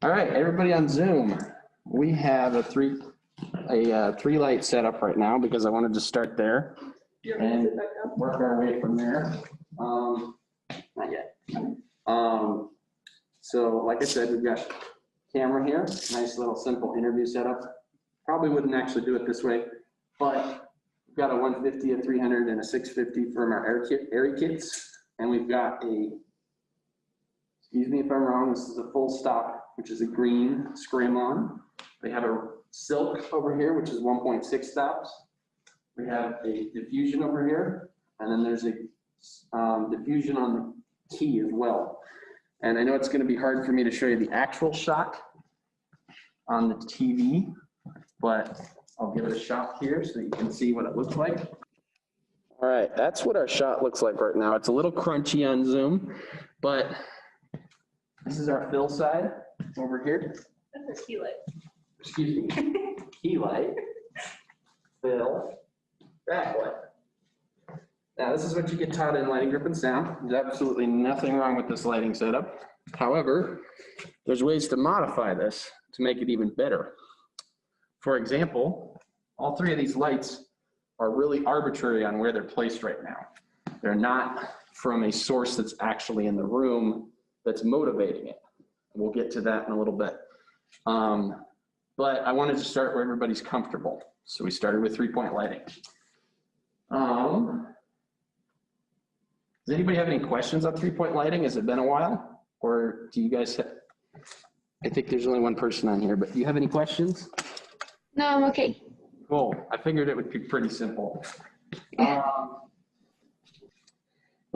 All right, everybody on Zoom, we have a three light setup right now because I wanted to start there and work our way from there. Not yet. So like I said, we've got camera here, nice little simple interview setup. Probably wouldn't actually do it this way, but we've got a 150, a 300, and a 650 from our Airy kits, and we've got a, excuse me if I'm wrong, this is a full stop, which is a green Scram-On. We have a silk over here, which is 1.6 stops. We have a diffusion over here, and then there's a diffusion on the key as well. And I know it's going to be hard for me to show you the actual shot on the TV, but I'll give it a shot here so you can see what it looks like. All right, that's what our shot looks like right now. It's a little crunchy on Zoom, but this is our fill side over here. That's a key light. Excuse me, key light, fill, backlight. Now this is what you get taught in lighting, grip, and sound. There's absolutely nothing wrong with this lighting setup. However, there's ways to modify this to make it even better. For example, all three of these lights are really arbitrary on where they're placed right now. They're not from a source that's actually in the room that's motivating it. We'll get to that in a little bit. But I wanted to start where everybody's comfortable. So we started with 3-point lighting. Does anybody have any questions on 3-point lighting? Has it been a while? Or do you guys have, I think there's only one person on here, but do you have any questions? No, I'm okay. Cool. I figured it would be pretty simple. Let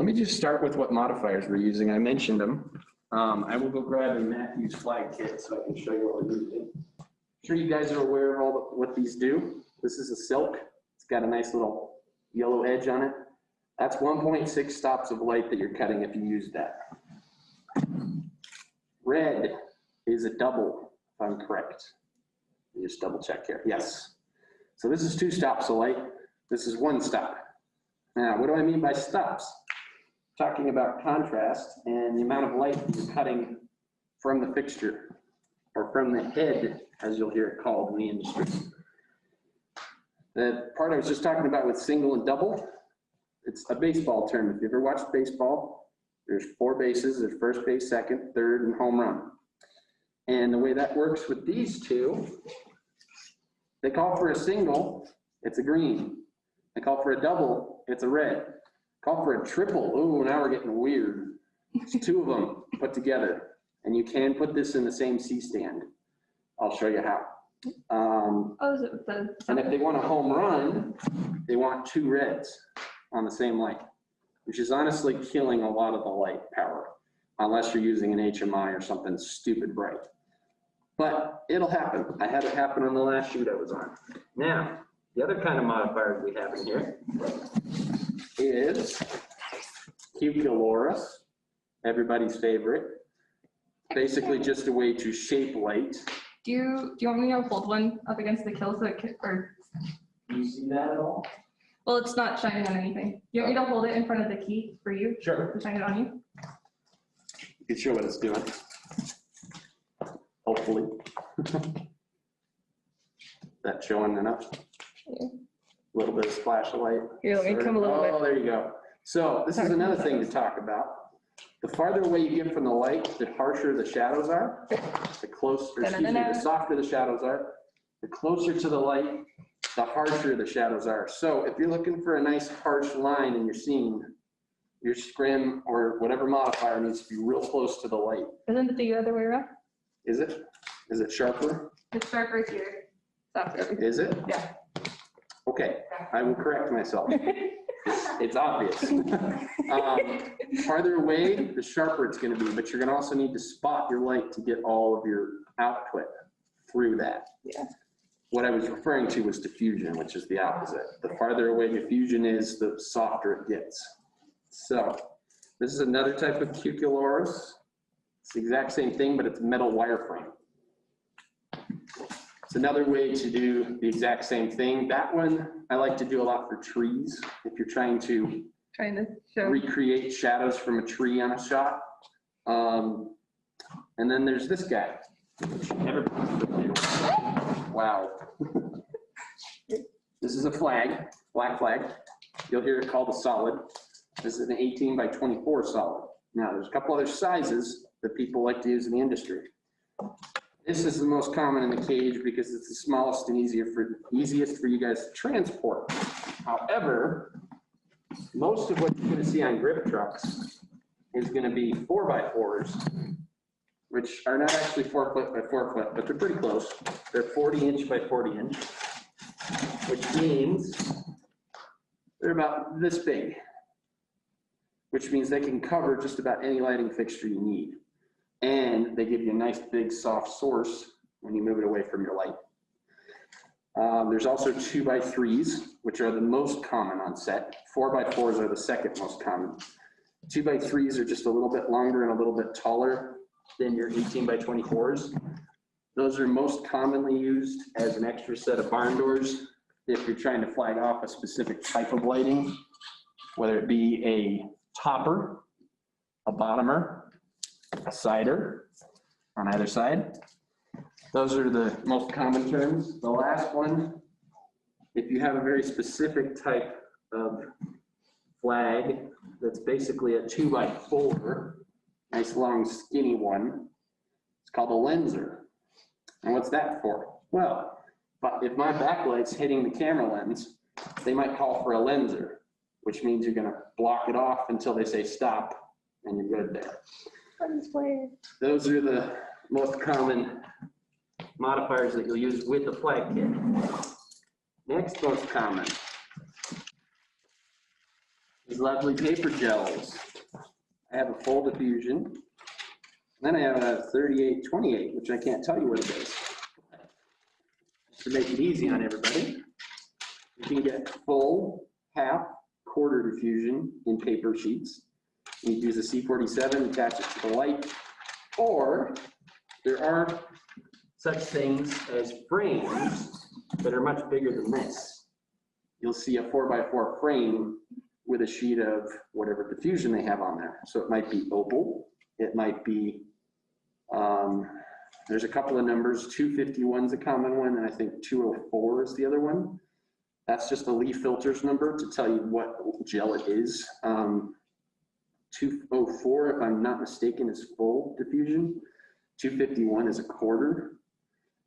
me just start with what modifiers we're using. I mentioned them. I will go grab a Matthews flag kit so I can show you what we're using. I'm sure you guys are aware of all what these do. This is a silk. It's got a nice little yellow edge on it. That's 1.6 stops of light that you're cutting if you use that. Red is a double, if I'm correct. Let me just double check here. Yes. So this is 2 stops of light. This is 1 stop. Now, what do I mean by stops? Talking about contrast and the amount of light that you're cutting from the fixture, or from the head, as you'll hear it called in the industry. The part I was just talking about with single and double, it's a baseball term. If you ever watched baseball, there's 4 bases. There's first base, second, third, and home run. And the way that works with these two, they call for a single, it's a green. They call for a double, it's a red. Call for a triple, ooh, now we're getting weird. It's 2 of them put together. And you can put this in the same C-stand. I'll show you how. And if they want a home run, they want 2 reds on the same light, which is honestly killing a lot of the light power, unless you're using an HMI or something stupid bright. But it'll happen. I had it happen on the last shoot I was on. Now, the other kind of modifiers we have in here is Cuculurus, everybody's favorite. Basically just a way to shape light. Do you want me to hold one up against the kill so it can, or? Do you see that at all? Well, it's not shining on anything. You want me to hold it in front of the key for you? Sure. To shine it on you? You can show what it's doing. Hopefully. That's showing enough. Yeah. A little bit of splash of light. Here, let me come a little bit. Oh, there you go. So this is another thing to talk about. The farther away you get from the light, the harsher the shadows are. The closer, excuse me, the softer the shadows are. The closer to the light, the harsher the shadows are. So if you're looking for a nice harsh line in your scene, your scrim or whatever modifier needs to be real close to the light. Isn't it the other way around? Is it? Is it sharper? It's sharper here. Softer. Is it? Yeah. Okay, I will correct myself. It's obvious. Farther away, the sharper it's going to be, but you're going to also need to spot your light to get all of your output through that. Yeah. What I was referring to was diffusion, which is the opposite. The farther away diffusion is, the softer it gets. So this is another type of Cuculurus. It's the exact same thing, but it's metal wireframe. It's another way to do the exact same thing. That one I like to do a lot for trees. If you're trying to show. Recreate shadows from a tree on a shot. And then there's this guy. Everybody's familiar with. Wow. This is a flag, black flag. You'll hear it called a solid. This is an 18 by 24 solid. Now, there's a couple other sizes that people like to use in the industry. This is the most common in the cage because it's the smallest and easiest for you guys to transport. However, most of what you're gonna see on grip trucks is gonna be 4x4s, which are not actually 4 foot by 4 foot, but they're pretty close. They're 40 inch by 40 inch, which means they're about this big, which means they can cover just about any lighting fixture you need. And they give you a nice big soft source when you move it away from your light. There's also 2x3s, which are the most common on set. 4x4s are the second most common. 2x3s are just a little bit longer and a little bit taller than your 18 by 24s. Those are most commonly used as an extra set of barn doors if you're trying to flag off a specific type of lighting, whether it be a topper, a bottomer, a sider on either side. Those are the most common terms. The last one, if you have a very specific type of flag that's basically a 2x4, nice long skinny one, it's called a lenser. And what's that for? Well, but if my backlight's hitting the camera lens, they might call for a lenser, which means you're gonna block it off until they say stop, and you're good there. Those are the most common modifiers that you'll use with the flag kit. Next most common, these lovely paper gels. I have a full diffusion. Then I have a 3828, which I can't tell you what it is. To make it easy on everybody, you can get full, half, quarter diffusion in paper sheets. You can use a C47, attach it to the light, or there are such things as frames that are much bigger than this. You'll see a 4x4 frame with a sheet of whatever diffusion they have on there. So it might be opal, it might be, there's a couple of numbers, 251 is a common one, and I think 204 is the other one. That's just the Lee Filters number to tell you what gel it is. 204, if I'm not mistaken, is full diffusion. 251 is a quarter.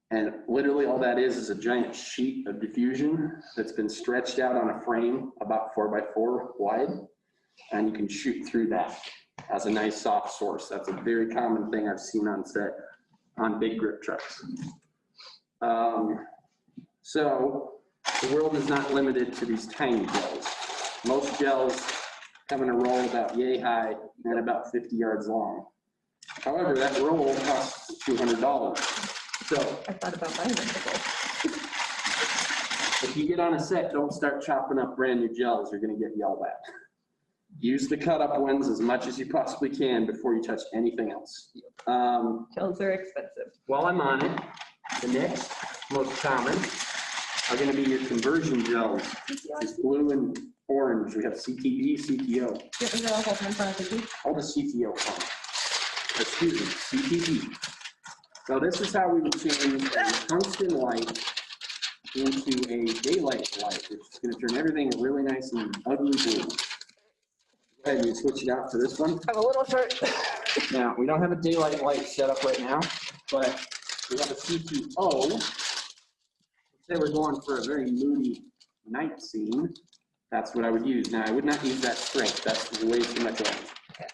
And literally all that is a giant sheet of diffusion that's been stretched out on a frame about 4x4 wide. And you can shoot through that as a nice soft source. That's a very common thing I've seen on set on big grip trucks. So the world is not limited to these tiny gels. Most gels come in a roll about yay high and about 50 yards long. However, that roll costs $200. So I thought about buying it. if you get on a set, don't start chopping up brand new gels. You're going to get yelled at. Use the cut up ones as much as you possibly can before you touch anything else. Gels are expensive. While I'm on it, the next most common are going to be your conversion gels. It's blue and orange. We have CTB, CTO. Get me hold in front of you. All the CTO on. Excuse me, CTB. So this is how we would change a tungsten light into a daylight light, which is going to turn everything really nice and ugly blue. Go ahead and switch it out to this one. I'm a little short. Now, we don't have a daylight light set up right now, but we have a CTO. Say we're going for a very moody night scene. That's what I would use. Now, I would not use that strength. That's way too much orange. Okay.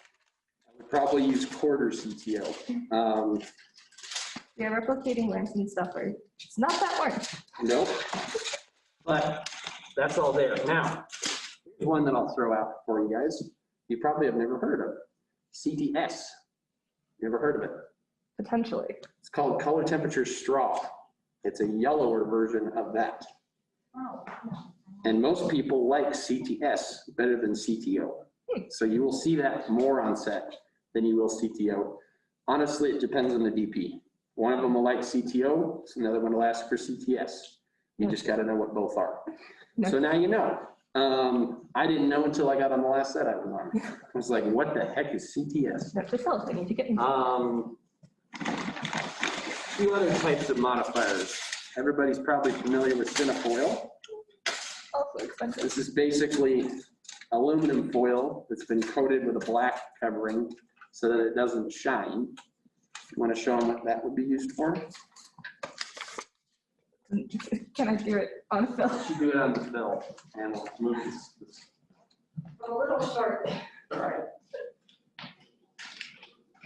I would probably use quarter CTO. Yeah, replicating lamps and stuff are, it's not that orange. Nope. But that's all there. Now, here's one that I'll throw out for you guys. You probably have never heard of. CTS. You ever heard of it? Potentially. It's called color temperature straw. It's a yellower version of that. Oh. And most people like CTS better than CTO. So you will see that more on set than you will CTO. Honestly, it depends on the DP. One of them will like CTO, so another one will ask for CTS. You just got to know what both are. So now you know. I didn't know until I got on the last set I was on. I was like, what the heck is CTS? That's yourself. I need to get into few other types of modifiers. Everybody's probably familiar with cinefoil. Also expensive. This is basically aluminum foil that's been coated with a black covering so that it doesn't shine. You want to show them what that would be used for? Can I do it on film? You do it on the fill, and we'll move this. A little short. All right.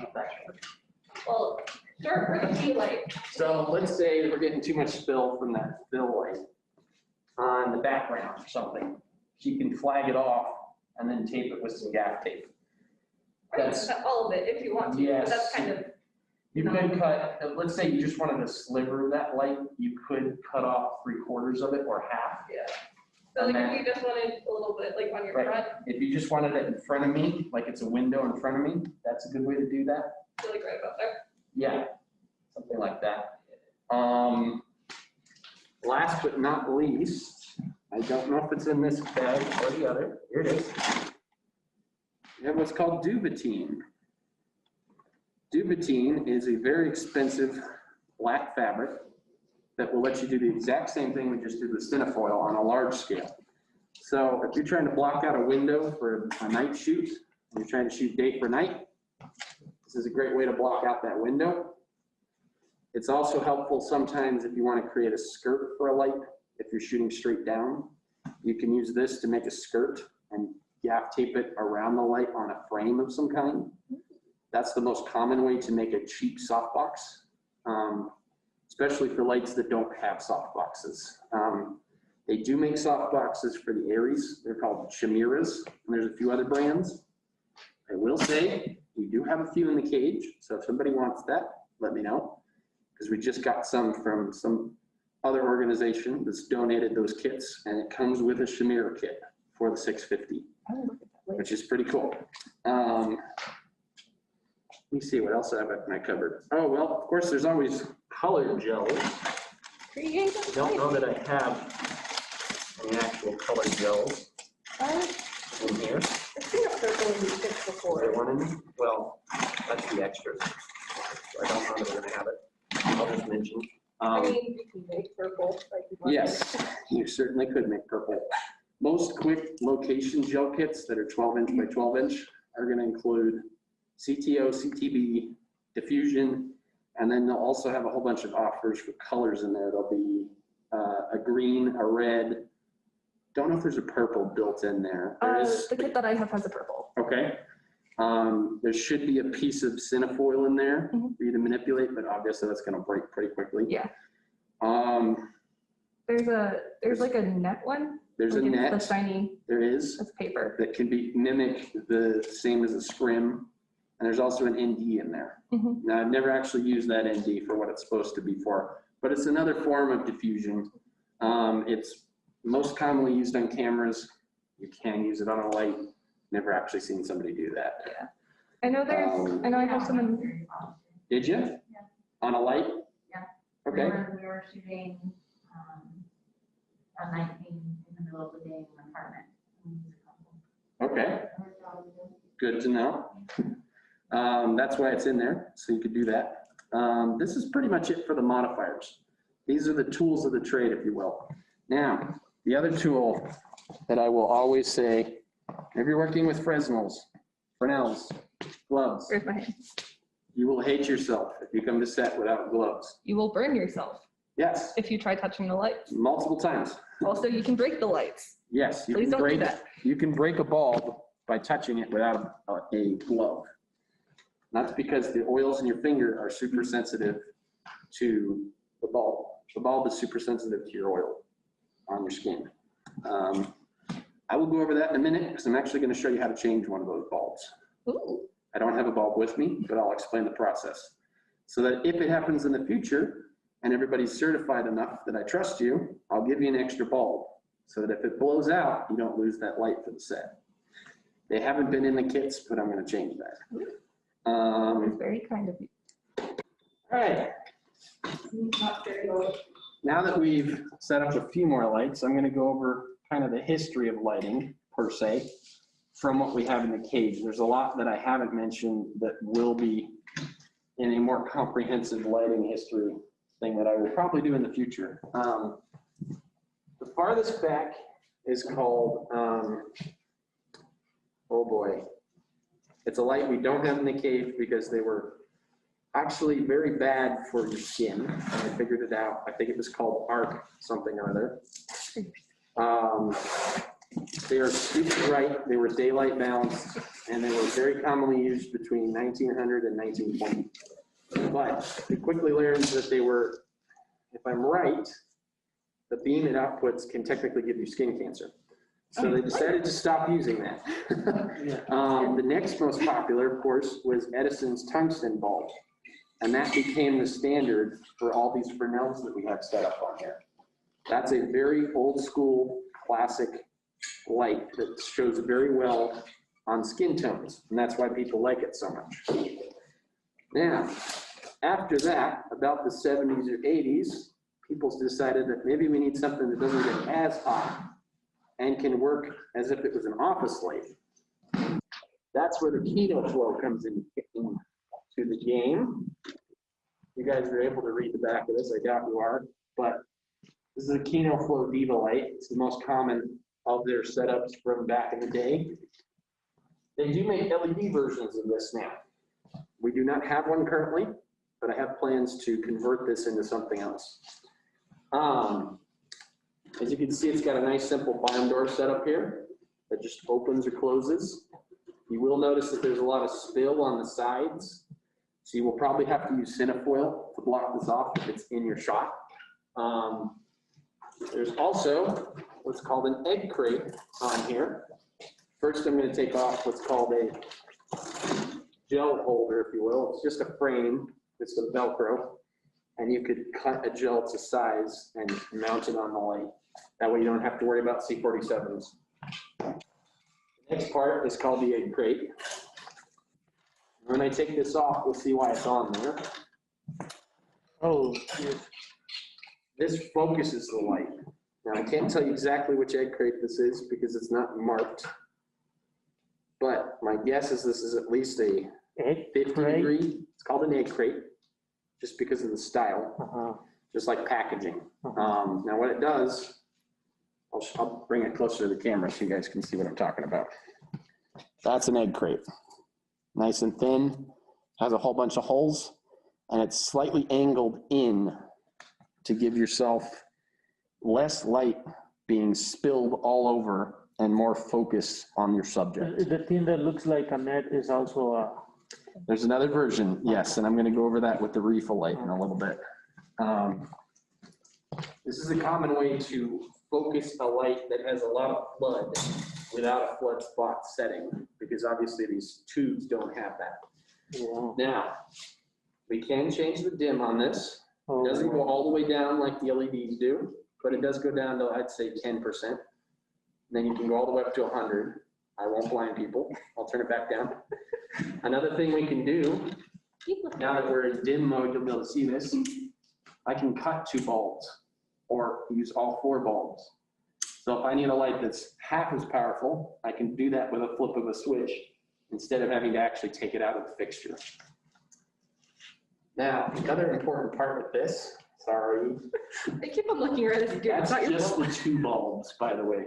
Not that short. Well, short for the tea light. So let's say we're getting too much spill from that fill light on the background or something. You can flag it off and then tape it with some gaff tape. Or you can cut all of it if you want to, Yes. but that's kind of, You could cut, let's say you just wanted a sliver of that light, you could cut off 3/4 of it or half. yeah. So like if you just wanted a little bit like on your Right. front, If you just wanted it in front of me, like it's a window in front of me, that's a good way to do that. so like right about there. Yeah, something like that. Last but not least, I don't know if it's in this bag or the other. Here it is. We have what's called Duvetine. Duvetine is a very expensive black fabric that will let you do the exact same thing we just did with cinefoil on a large scale. So if you're trying to block out a window for a night shoot, and you're trying to shoot day for night, this is a great way to block out that window. It's also helpful sometimes if you want to create a skirt for a light. If you're shooting straight down, you can use this to make a skirt and gaff tape it around the light on a frame of some kind. That's the most common way to make a cheap softbox, especially for lights that don't have softboxes. They do make softboxes for the Aries. They're called Chimeras, and there's a few other brands. I will say, we do have a few in the cage, so if somebody wants that, let me know. Because we just got some from some other organization that's donated those kits, and it comes with a Chimera kit for the 650, which is pretty cool. Let me see what else I have in my cupboard. Oh, well, of course, there's always colored gels. I don't know that I have any actual colored gels in here. I've seen a purple in these kits Is there before. one in there? Well, that's the extras. So I don't know that we're gonna have it. I'll just mention. I mean, you can make purple like you want. Yes, you certainly could make purple. Most quick location gel kits that are 12-inch by 12-inch are gonna include CTO, CTB, diffusion, and then they'll also have a whole bunch of offers for colors in there. There'll be a green, a red. Don't know if there's a purple built in there. There is. The kit that I have has a purple. Okay. There should be a piece of cinefoil in there Mhm. for you to manipulate, but obviously that's gonna break pretty quickly. Yeah. There's like a net one. There's a like it's net, The shiny, there is, it's paper. that can be mimic the same as a scrim. And there's also an ND in there. Mhm. Now, I've never actually used that ND for what it's supposed to be for, but it's another form of diffusion. It's most commonly used on cameras. You can use it on a light. Never actually seen somebody do that. Yeah. I know I know I have some in, Did you? On a light? Yeah. Okay, We were shooting a night in the middle of the day in an apartment. okay, good to know. That's why it's in there, so you could do that. This is pretty much it for the modifiers. These are the tools of the trade, if you will. Now, the other tool that I will always say, if you're working with Fresnels, Fresnels, gloves, where's my hand? you will hate yourself if you come to set without gloves. You will burn yourself Yes, if you try touching the lights. multiple times. Also, you can break the lights. Yes, you Please can don't do break, that. you can break a bulb by touching it without a glove. That's because the oils in your finger are super sensitive to the bulb. The bulb is super sensitive to your oil on your skin. I will go over that in a minute because I'm actually going to show you how to change one of those bulbs. Ooh. I don't have a bulb with me, but I'll explain the process. So that if it happens in the future and everybody's certified enough that I trust you, I'll give you an extra bulb so that if it blows out, you don't lose that light for the set. They haven't been in the kits, but I'm going to change that. It's very kind of you. All right. Now that we've set up a few more lights, I'm going to go over kind of the history of lighting per se from what we have in the cage. There's a lot that I haven't mentioned that will be in a more comprehensive lighting history thing that I will probably do in the future. The farthest back is called, oh boy. It's a light we don't have in the cave because they were actually very bad for your skin. And I figured it out. I think it was called Arc something or other. They are super bright. They were daylight balanced, and they were very commonly used between 1900 and 1920. But we quickly learned that they were, if I'm right, the beam it outputs can technically give you skin cancer. So they decided to stop using that. The next most popular, of course, was Edison's tungsten bulb. And that became the standard for all these Fresnels that we have set up on here. That's a very old school, classic light that shows very well on skin tones. And that's why people like it so much. Now, after that, about the 70s or 80s, people decided that maybe we need something that doesn't get as hot and can work as if it was an office light. That's where the Kino Flow comes into the game. You guys are able to read the back of this, I doubt you are, but this is a Kino Flow Diva light. It's the most common of their setups from back in the day. They do make LED versions of this now. We do not have one currently, but I have plans to convert this into something else. As you can see, it's got a nice simple barn door setup here that just opens or closes. You will notice that there's a lot of spill on the sides. So you will probably have to use Cinefoil to block this off if it's in your shot. There's also what's called an egg crate on here. First, I'm going to take off what's called a gel holder, if you will. It's just a frame with some Velcro, and you could cut a gel to size and mount it on the light. That way you don't have to worry about C47s. The next part is called the egg crate. When I take this off, we'll see why it's on there. Oh, yes. This focuses the light. Now, I can't tell you exactly which egg crate this is because it's not marked. But my guess is this is at least a Egg 50 crate? degree. It's called an egg crate, just because of the style, Uh-huh. just like packaging. Now, what it does, I'll bring it closer to the camera so you guys can see what I'm talking about. That's an egg crate. Nice and thin, has a whole bunch of holes, and it's slightly angled in to give yourself less light being spilled all over and more focus on your subject. The thing that looks like a net is also a, There's another version, yes, and I'm going to go over that with the refill light in a little bit. This is a common way to focus a light that has a lot of flood without a flood spot setting, because obviously these tubes don't have that. yeah. Now, we can change the dim on this. It doesn't go all the way down like the LEDs do, but it does go down to, I'd say, 10%. Then you can go all the way up to 100. I won't blind people. I'll turn it back down. Another thing we can do, now that we're in dim mode, you'll be able to see this. I can cut 2 bulbs or use all 4 bulbs. So if I need a light that's half as powerful, I can do that with a flip of a switch instead of having to actually take it out of the fixture. Now, another important part with this, sorry, I keep on looking right as you do. that's It's not your just fault. the 2 bulbs, by the way.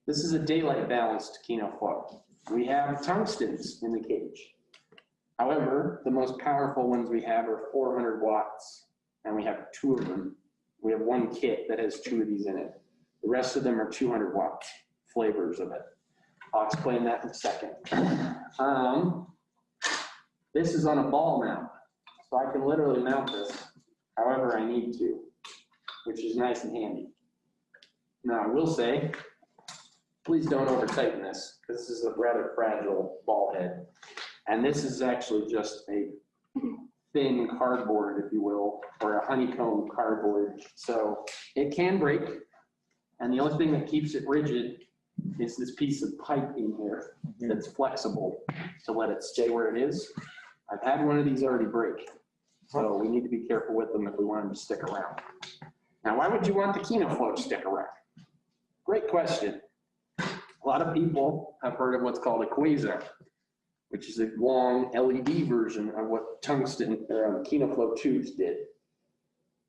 This is a daylight balanced Kino Flow. We have tungstens in the cage. However, the most powerful ones we have are 400 watts, and we have 2 of them. We have 1 kit that has 2 of these in it. The rest of them are 200 watt flavors of it. I'll explain that in a second. This is on a ball mount, so I can literally mount this however I need to, which is nice and handy. Now, I will say, please don't over tighten this, because this is a rather fragile ball head. And this is actually just a thin cardboard, if you will, or a honeycomb cardboard. So it can break, and the only thing that keeps it rigid is this piece of pipe in here that's flexible to let it stay where it is. I've had one of these already break, so we need to be careful with them if we want them to stick around. Now, why would you want the Kino Flow to stick around? Great question. A lot of people have heard of what's called a quasar. which is a long LED version of what tungsten or KinoFlow tubes did.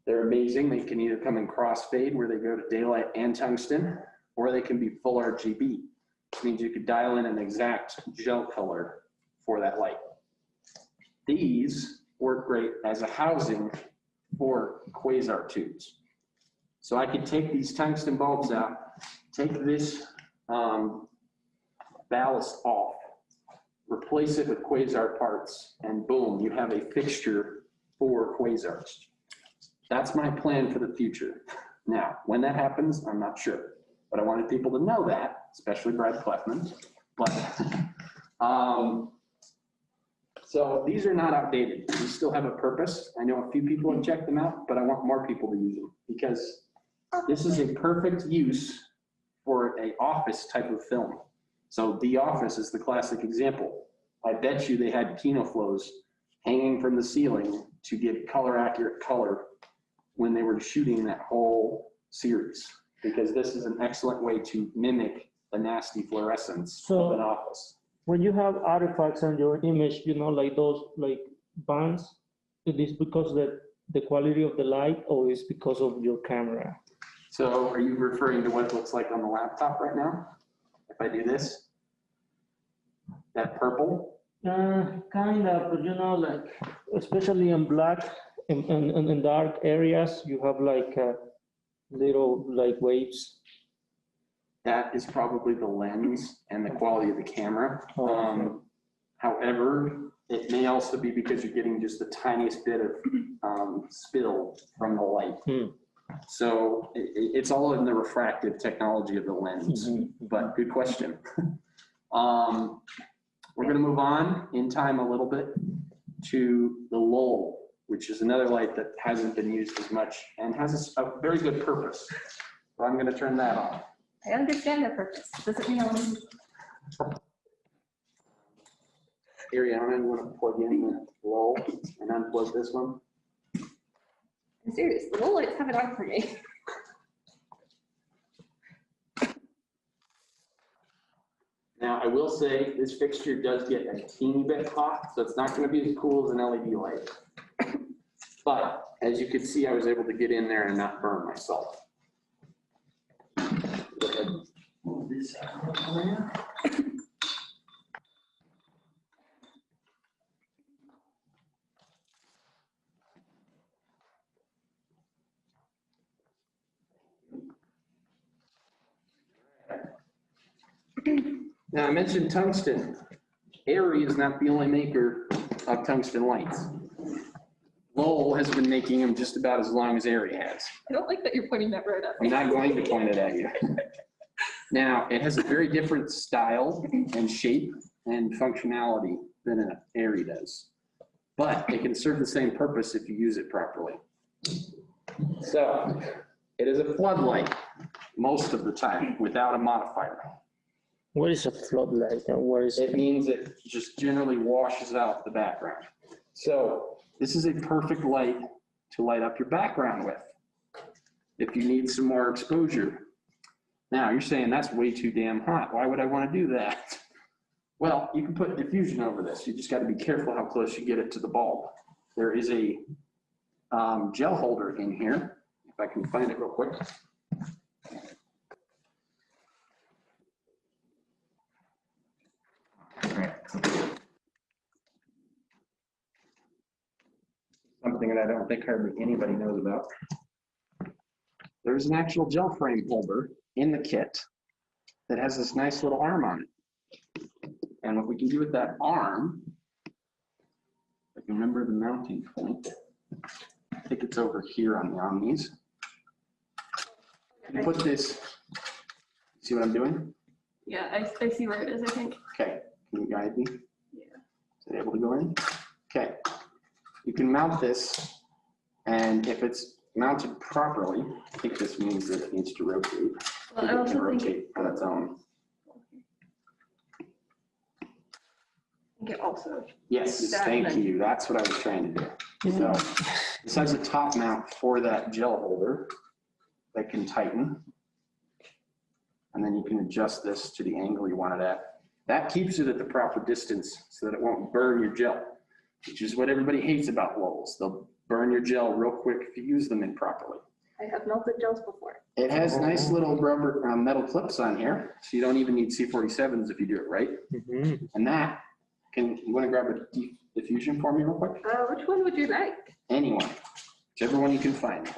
They're amazing. They can either come in crossfade where they go to daylight and tungsten, or they can be full RGB, which means you could dial in an exact gel color for that light. These work great as a housing for quasar tubes. So I could take these tungsten bulbs out, take this ballast off, replace it with quasar parts, and boom, you have a fixture for quasars. That's my plan for the future. Now, when that happens, I'm not sure, but I wanted people to know that, especially Brad Cleffman. But so these are not outdated. These still have a purpose. I know a few people have checked them out, but I want more people to use them because this is a perfect use for an office type of film. So The Office is the classic example. I bet you they had KinoFlows hanging from the ceiling to give color accurate color when they were shooting that whole series, because this is an excellent way to mimic the nasty fluorescence of an office. When you have artifacts on your image, you know, like those like bands, it is because the quality of the light, or is because of your camera? So are you referring to what it looks like on the laptop right now? If I do this, that purple? Kind of, but you know, like, especially in black, in dark areas, you have like little like waves. That is probably the lens and the quality of the camera. Oh, However, it may also be because you're getting just the tiniest bit of spill from the light. So it's all in the refractive technology of the lens, but good question. We're gonna move on in time a little bit to the lull, which is another light that hasn't been used as much and has a very good purpose. So I'm gonna turn that on. I understand their purpose. Doesn't mean I want to. Ariana, you wanna plug in the lull and unplug this one? I'm serious. The low lights have it on for me. Now, I will say this fixture does get a teeny bit hot, so it's not gonna be as cool as an LED light. But as you can see, I was able to get in there and not burn myself. Go ahead and move this out of there. Now, I mentioned tungsten. ARRI is not the only maker of tungsten lights. Lowell has been making them just about as long as ARRI has. I don't like that you're pointing that road at I'm me. not going to point it at you. Now, it has a very different style and shape and functionality than an ARRI does. But it can serve the same purpose if you use it properly. So, it is a floodlight most of the time without a modifier. What is a floodlight and what is It means it just generally washes out the background. So this is a perfect light to light up your background with if you need some more exposure. Now you're saying that's way too damn hot. Why would I want to do that? Well, you can put diffusion over this. You just got to be careful how close you get it to the bulb. There is a gel holder in here. If I can find it real quick. Something that I don't think hardly anybody knows about. There's an actual gel frame holder in the kit that has this nice little arm on it. And what we can do with that arm, I can remember the mounting point. I think it's over here on the Omnis. You put this, see what I'm doing? Yeah, I see where it is, I think. Okay, can you guide me? Yeah. Is it able to go in? Okay. You can mount this, and if it's mounted properly, I think this means that it needs to rotate. Well, I It can also think rotate on its own. it also. Yes, That thank then. you. That's what I was trying to do. So this has a top mount for that gel holder that can tighten. And then you can adjust this to the angle you want it at. That keeps it at the proper distance so that it won't burn your gel, which is what everybody hates about Lowell's. They'll burn your gel real quick if you use them improperly. I have melted gels before. It has nice little rubber metal clips on here, so you don't even need C47s if you do it right. Mhm. And that you want to grab a diffusion for me real quick? Which one would you like? Anyone, whichever one you can find.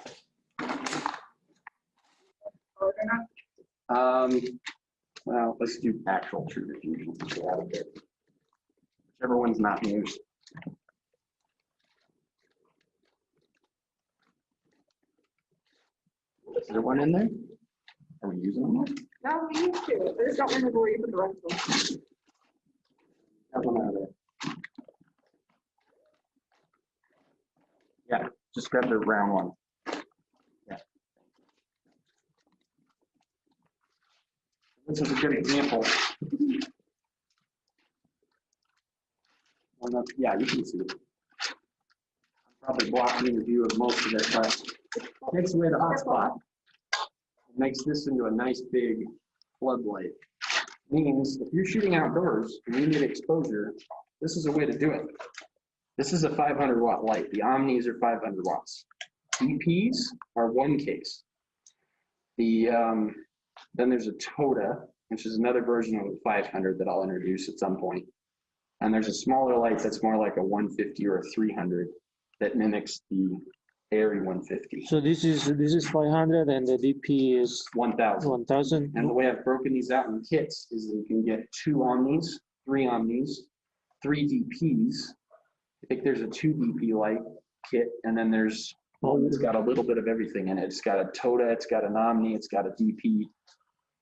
Well, let's do actual true diffusion. Get out of there. Whichever one's not used. Is there one in there? Are we using them all? No, we used to. I just don't remember where you put the rest of them. That one out of there. Yeah, just grab the round one. Yeah. This is a good example. Yeah, you can see it. I'm probably blocking the view of most of it, but it takes away the hot spot. It makes this into a nice big floodlight. Means if you're shooting outdoors and you need exposure, this is a way to do it. This is a 500 watt light. The Omnis are 500 watts. DPs are 1 case. Then there's a Toda, which is another version of the 500 that I'll introduce at some point. And there's a smaller light that's more like a 150 or a 300 that mimics the ARRI 150. So this is 500 and the DP is 1000. 1000. And the way I've broken these out in kits is that you can get 2 Omnis, 3 Omnis, 3 DPs. I think there's a 2 DP light kit, and then there's one that's got a little bit of everything in it. It's got a Toda, it's got an Omni, it's got a DP.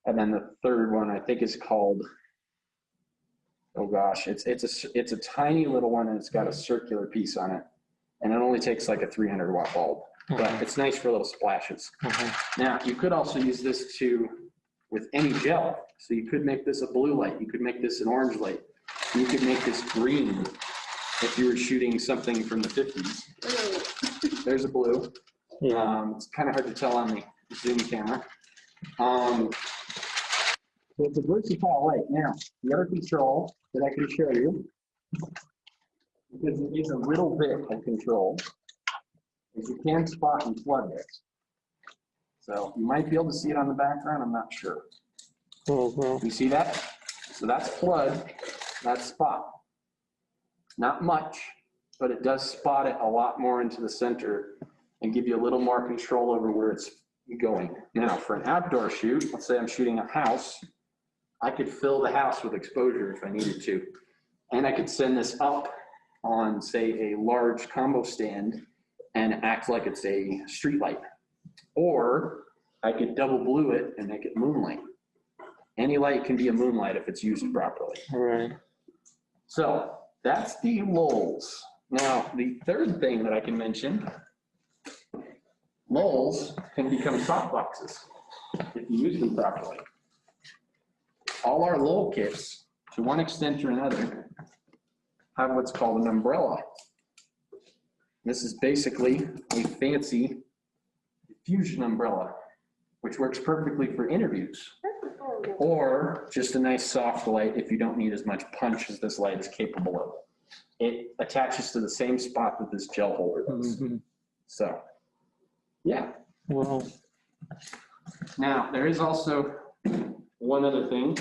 And then the third one I think is called, oh gosh, it's a tiny little one and it's got a circular piece on it. And it only takes like a 300 watt bulb, but it's nice for little splashes. Now, you could also use this with any gel. So you could make this a blue light. You could make this an orange light. You could make this green if you were shooting something from the 50s. There's a blue. Yeah. It's kind of hard to tell on the Zoom camera. So it's a versatile light. Now, the other control that I can show you, because it is a little bit of control, is you can spot and flood this. So you might be able to see it on the background, I'm not sure. Oh, well. You see that? So that's flood, that's spot. Not much, but it does spot it a lot more into the center and give you a little more control over where it's going. Now, for an outdoor shoot, let's say I'm shooting a house, I could fill the house with exposure if I needed to. And I could send this up on, say, a large combo stand and act like it's a street light. Or I could double blue it and make it moonlight. Any light can be a moonlight if it's used properly. All right. So that's the Lowell's. Now, the third thing that I can mention, Lowell's can become softboxes if you use them properly. All our Lowell kits, to one extent or another, have what's called an umbrella. This is basically a fancy diffusion umbrella, which works perfectly for interviews, or just a nice soft light if you don't need as much punch as this light is capable of. It attaches to the same spot that this gel holder does. So, yeah. Wow. Now, there is also one other thing.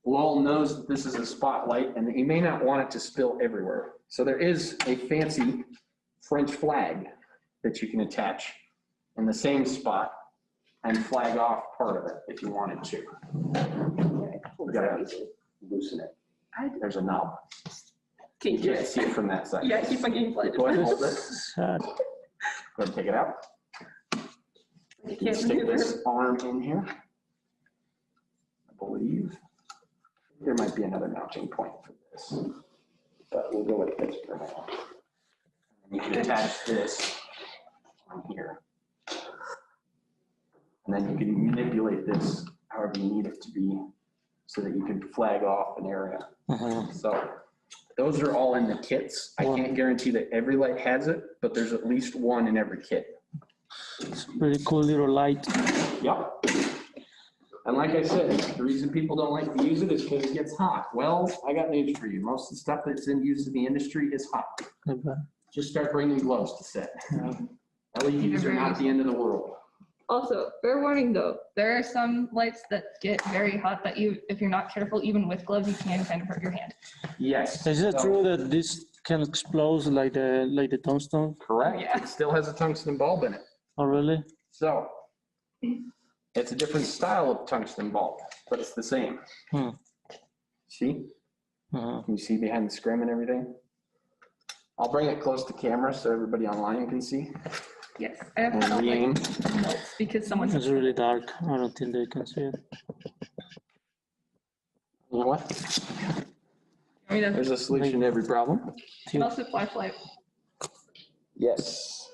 Lowell knows that this is a spotlight and that you may not want it to spill everywhere. So there is a fancy French flag that you can attach in the same spot and flag off part of it if you wanted to. You gotta loosen it. There's a knob. You can't see it from that side. Yeah, keep my game playing. Go ahead and hold it. Sad. Go ahead and take it out. You You can can't stick maneuver. this arm in here. I believe there might be another mounting point for this, but we'll go with this for now. You can attach this on here. And then you can manipulate this however you need it to be so that you can flag off an area. So those are all in the kits. I can't guarantee that every light has it, but there's at least one in every kit. It's pretty cool little light. Yep. And like I said, the reason people don't like to use it is because it gets hot. Well, I got news for you. Most of the stuff that's used in the industry is hot. Okay. Just start bringing gloves to set. LEDs are not the end of the world. Also, fair warning though, there are some lights that get very hot that if you're not careful, even with gloves, you can kind of hurt your hand. Yes. Is it So- true that this can explode like the tungsten? Correct. Yeah. It still has a tungsten bulb in it. Oh, really? So it's a different style of tungsten bulb, but it's the same. Hmm. See? Uh-huh. Can you see behind the scrim and everything? I'll bring it close to camera so everybody online can see. Yes, I have And had like re-aim. notes because someone. It's really dark. I don't think they can see it. You know what? I mean, There's a solution to every problem. also flashlight. Yes.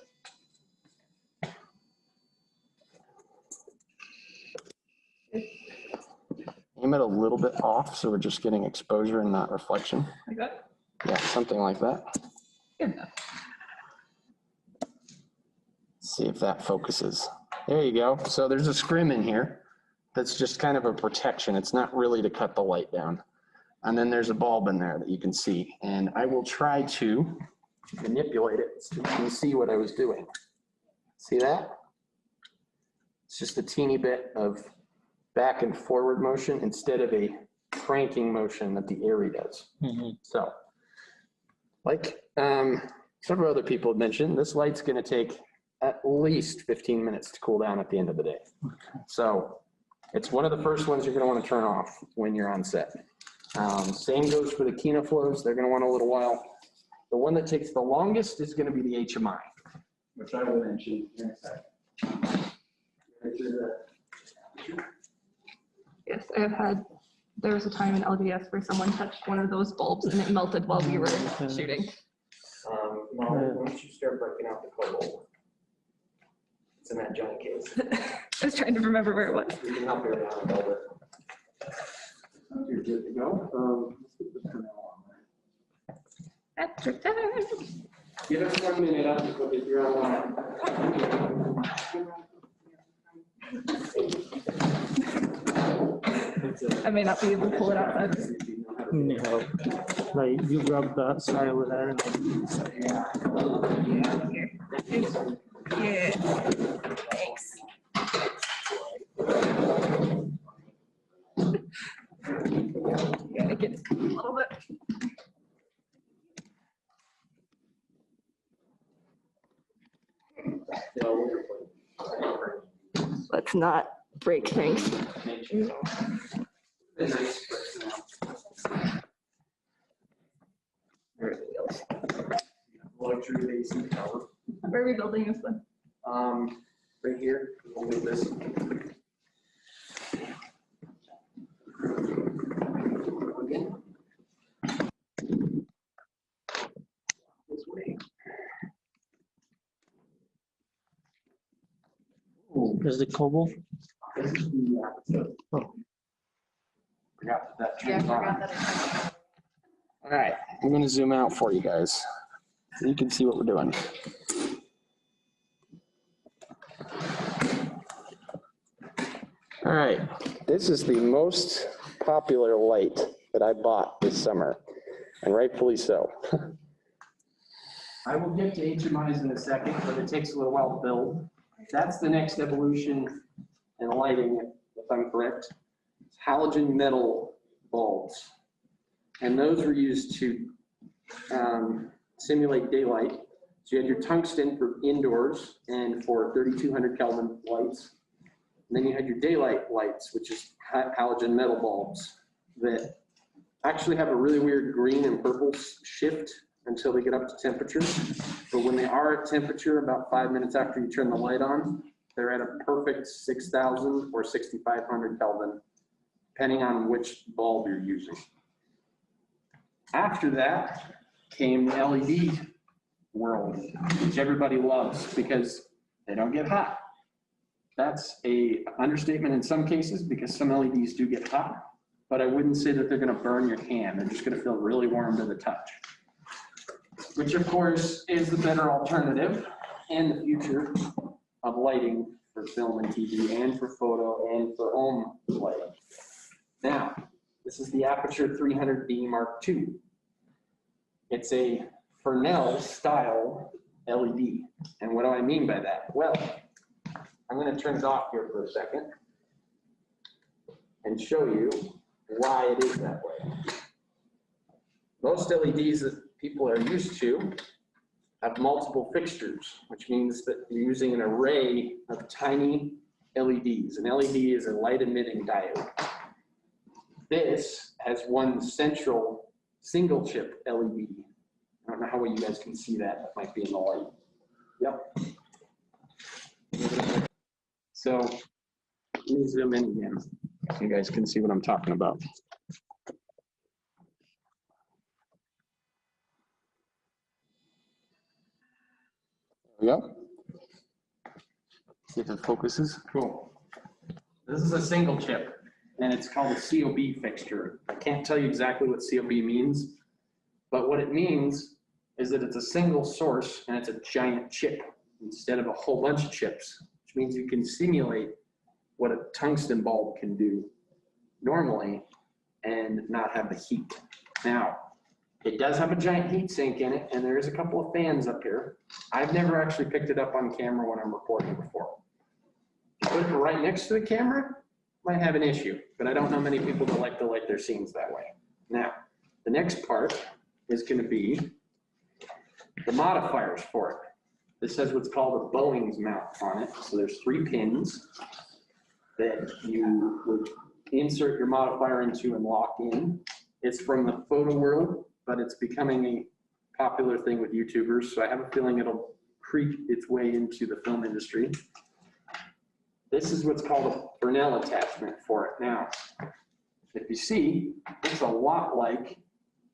Aim it a little bit off so we're just getting exposure and not reflection. Like that. Yeah, something like that. Good enough. See if that focuses. There you go. So there's a scrim in here that's just kind of a protection. It's not really to cut the light down. And then there's a bulb in there that you can see. And I will try to manipulate it so you can see what I was doing. See that? It's just a teeny bit of back and forward motion instead of a cranking motion that the Airy does. Mhm. So, like several other people have mentioned, this light's gonna take at least 15 minutes to cool down at the end of the day. So it's one of the first ones you're gonna wanna turn off when you're on set. Same goes for the Kinoflows, they're gonna want a little while. The one that takes the longest is gonna be the HMI, which I will mention in a second. Yes, I have had, there was a time in LDS where someone touched one of those bulbs and it melted while we were shooting. Well, once you start breaking out the cobalt, it's in that junk case. I was trying to remember where it was. We can help you around a little bit. You're good to go. Let's get this one on. Extra time. Give us 1 minute up if you're online. I may not be able to pull it outside. No. Like you grab that side over there and Here. Thanks. Gotta get a little bit. Let's not break things. Luxury AC power. Where are we building this one? Right here, we'll move this. This way. there's the cobalt. This is the, Oh. Forgot that Yeah, I turns on. forgot that it's. All right, I'm gonna zoom out for you guys, so you can see what we're doing. All right, this is the most popular light that I bought this summer, and rightfully so. I will get to HMIs in a second, but it takes a little while to build. That's the next evolution in lighting, if I'm correct. Halogen metal bulbs. And those were used to simulate daylight. So you had your tungsten for indoors and for 3200 Kelvin lights. And then you had your daylight lights, which is halogen metal bulbs that actually have a really weird green and purple shift until they get up to temperature. But when they are at temperature, about 5 minutes after you turn the light on, they're at a perfect 6000 or 6500 Kelvin, depending on which bulb you're using. After that came the LED world, which everybody loves because they don't get hot. That's a understatement in some cases because some LEDs do get hot, but I wouldn't say that they're gonna burn your hand. They're just gonna feel really warm to the touch, which of course is the better alternative and the future of lighting for film and TV and for photo and for home lighting. Now, this is the Aperture 300D Mark II. It's a Fresnel style LED. And what do I mean by that? Well, I'm going to turn it off here for a second and show you why it is that way. Most LEDs that people are used to have multiple fixtures, which means that you're using an array of tiny LEDs. An LED is a light emitting diode. This has one central single chip LED. I don't know how well you guys can see that. That might be in the light. Yep. So let me zoom in again so you guys can see what I'm talking about. There we go. See if it focuses. Cool. This is a single chip, and it's called a COB fixture. I can't tell you exactly what COB means, but what it means is that it's a single source and it's a giant chip instead of a whole bunch of chips, which means you can simulate what a tungsten bulb can do normally and not have the heat. Now, it does have a giant heat sink in it, and there is a couple of fans up here. I've never actually picked it up on camera when I'm recording before. Put it right next to the camera, might have an issue, but I don't know many people that like to light their scenes that way. Now, the next part is going to be the modifiers for it. This has what's called a Bowings mount on it. So there's 3 pins that you would insert your modifier into and lock in. It's from the photo world, but it's becoming a popular thing with YouTubers. So I have a feeling it'll creep its way into the film industry. This is what's called a Fresnel attachment for it. Now, if you see, it's a lot like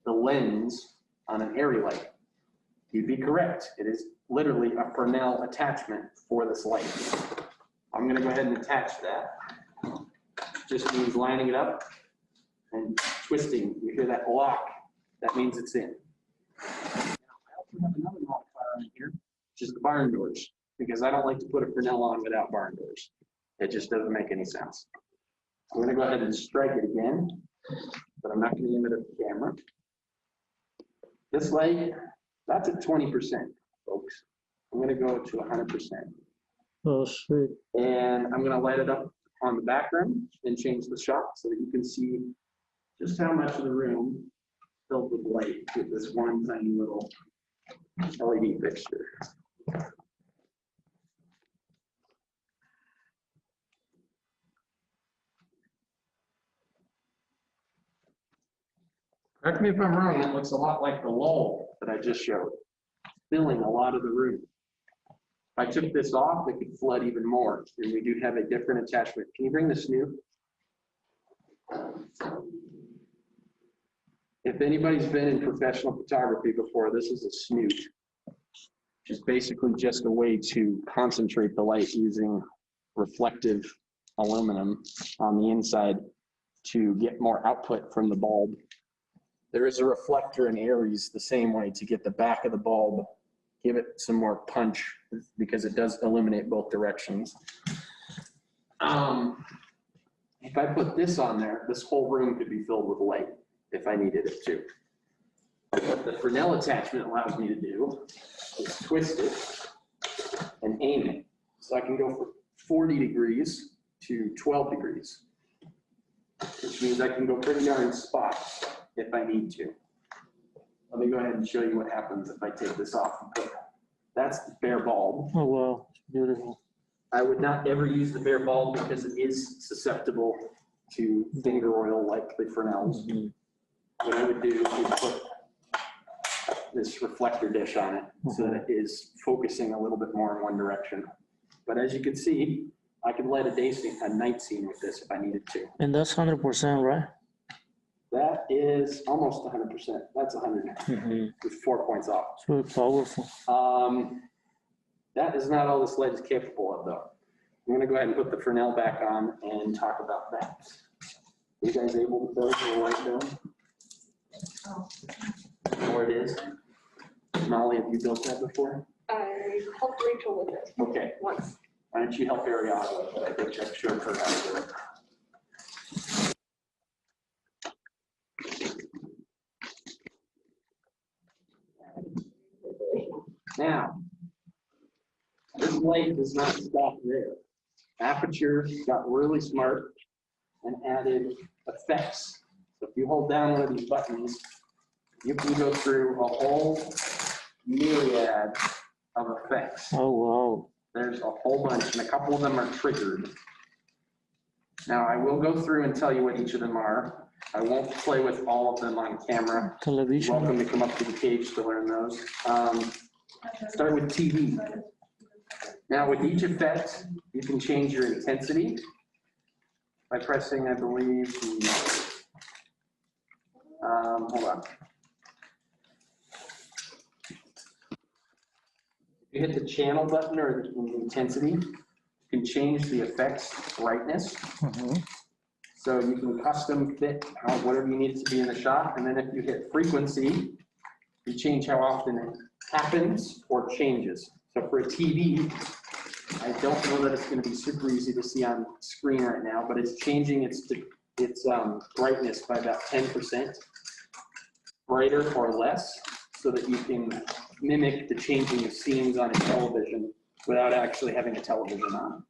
the lens on an Arri light. You'd be correct. It is literally a Fresnel attachment for this light. I'm going to go ahead and attach that. Just means lining it up and twisting. You hear that lock, that means it's in. I also have another modifier on here, which is the barn doors, because I don't like to put a Fresnel on without barn doors. It just doesn't make any sense. I'm going to go ahead and strike it again, but I'm not going to aim it at the camera. This light, that's at 20%, folks. I'm going to go to 100%. Oh, sweet. And I'm going to light it up on the background and change the shot so that you can see just how much of the room filled with light with this one tiny little LED fixture. Correct me if I'm wrong, that looks a lot like the lull that I just showed, filling a lot of the room. If I took this off, it could flood even more, and we do have a different attachment. Can you bring the snoot? If anybody's been in professional photography before, this is a snoot, which is basically just a way to concentrate the light using reflective aluminum on the inside to get more output from the bulb. There is a reflector in Aries the same way to get the back of the bulb, give it some more punch because it does illuminate both directions. If I put this on there, this whole room could be filled with light if I needed it to. What the Fresnel attachment allows me to do is twist it and aim it. So I can go from 40 degrees to 12 degrees, which means I can go pretty darn spot if I need to. Let me go ahead and show you what happens if I take this off and put, that's the bare bulb. Oh, wow. Beautiful. I would not ever use the bare bulb because it is susceptible to finger oil like the Fresnels. What I would do is put this reflector dish on it so that it is focusing a little bit more in one direction. But as you can see, I could light a night scene with this if I needed to. And that's 100%, right? That is almost 100%. That's 100 with 4 points off. It's very powerful. That is not all this light is capable of, though. I'm going to go ahead and put the Fresnel back on and talk about that. Are you guys able to build the light down? Know where it is? Molly, have you built that before? I helped Rachel with it Okay. once. Why don't you help Ariana with it? I think I'm sure her how to do it. Now, this light does not stop there. Aperture got really smart and added effects. So if you hold down one of these buttons, you can go through a whole myriad of effects. Oh, wow. There's a whole bunch, and a couple of them are triggered. Now, I will go through and tell you what each of them are. I won't play with all of them on camera. You're Television. welcome to come up to the page to learn those. Start with TV. Now, with each effect, you can change your intensity by pressing, I believe, the, hold on. If you hit the channel button or the intensity, you can change the effect's brightness. So you can custom fit whatever you need it to be in the shot. And then if you hit frequency, you change how often it happens or changes. So for a TV, I don't know that it's going to be super easy to see on screen right now, but it's changing its brightness by about 10%, brighter or less, so that you can mimic the changing of scenes on a television without actually having a television on.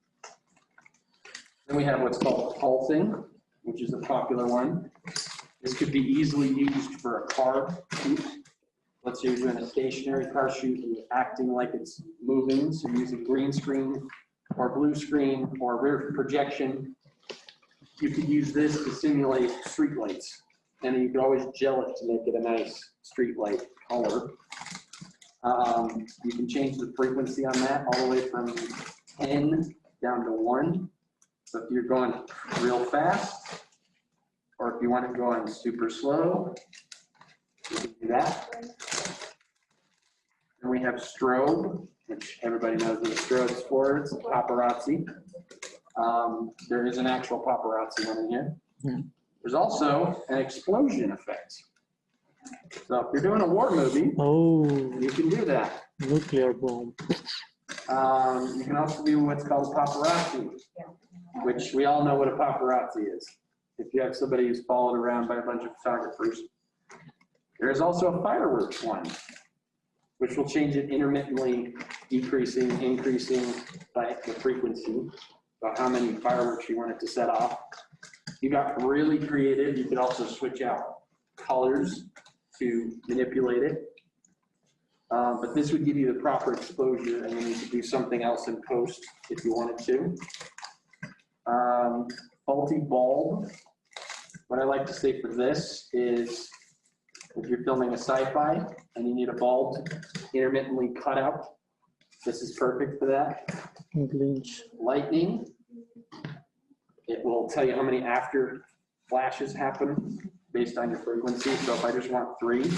Then we have what's called pulsing, which is a popular one. This could be easily used for a car shoot. Let's say you're doing a stationary car shoot and you're acting like it's moving, so you're using green screen or blue screen or rear projection. You could use this to simulate street lights, and you could always gel it to make it a nice street light color. You can change the frequency on that all the way from 10 down to 1. So if you're going real fast, or if you want it going super slow, you can do that. Then we have strobe, which everybody knows what a strobe's for. It's a paparazzi. There is an actual paparazzi one in here. There's also an explosion effect. So if you're doing a war movie, Oh, you can do that. nuclear bomb. You can also do what's called paparazzi, which we all know what a paparazzi is. If you have somebody who's followed around by a bunch of photographers. There is also a fireworks one, which will change it intermittently, decreasing, increasing by the frequency, about how many fireworks you want it to set off. You got really creative. You could also switch out colors to manipulate it. But this would give you the proper exposure, and you need to do something else in post if you wanted to. Faulty bulb. What I like to say for this is, if you're filming a sci-fi and you need a bulb intermittently cut out, this is perfect for that. Glitch. Lightning. It will tell you how many after flashes happen based on your frequency. So if I just want 3,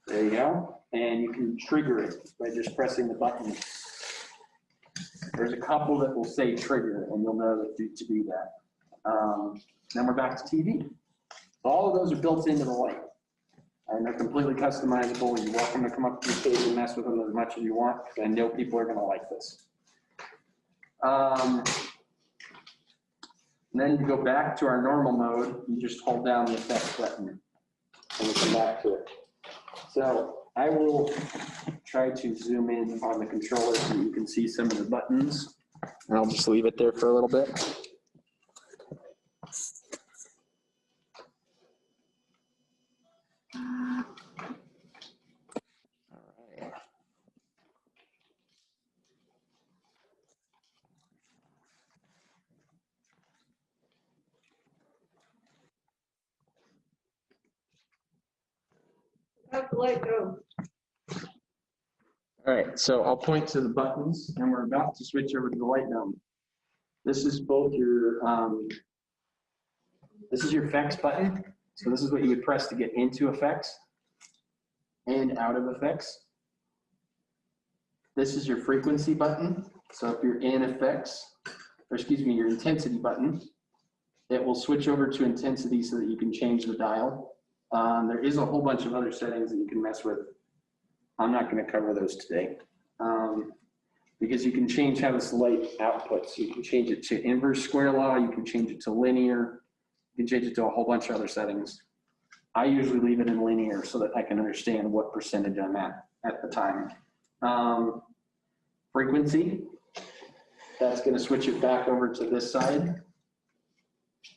there you go. And you can trigger it by just pressing the button. There's a couple that will say trigger, and you'll know that to do that. Then we're back to TV. All of those are built into the light, and they're completely customizable. You're welcome to come up to the page and mess with them as much as you want, because I know people are going to like this. Then you go back to our normal mode. You just hold down the effects button, and we come back to it. So I will try to zoom in on the controller so you can see some of the buttons. And I'll just leave it there for a little bit. Have the light go. All right, so I'll point to the buttons, and we're about to switch over to the light dome. This is both your, this is your effects button. So this is what you would press to get into effects and out of effects. This is your frequency button. So if you're in effects, or excuse me, your intensity button, it will switch over to intensity so that you can change the dial. There is a whole bunch of other settings that you can mess with. I'm not going to cover those today. because you can change how this light outputs. You can change it to inverse square law, you can change it to linear, you can change it to a whole bunch of other settings. I usually leave it in linear so that I can understand what percentage I'm at the time. Frequency, that's gonna switch it back over to this side.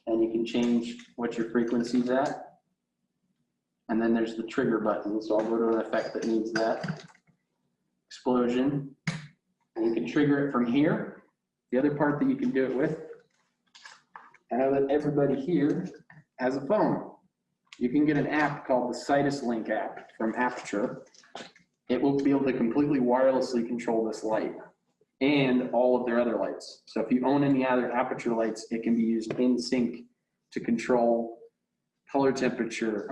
And you can change what your frequency's at. And then there's the trigger button, so I'll go to an effect that needs that. Explosion, and you can trigger it from here. The other part that you can do it with, I know that everybody here has a phone. You can get an app called the Sidus Link app from Aperture. It will be able to completely wirelessly control this light and all of their other lights. So if you own any other Aperture lights, it can be used in sync to control color temperature,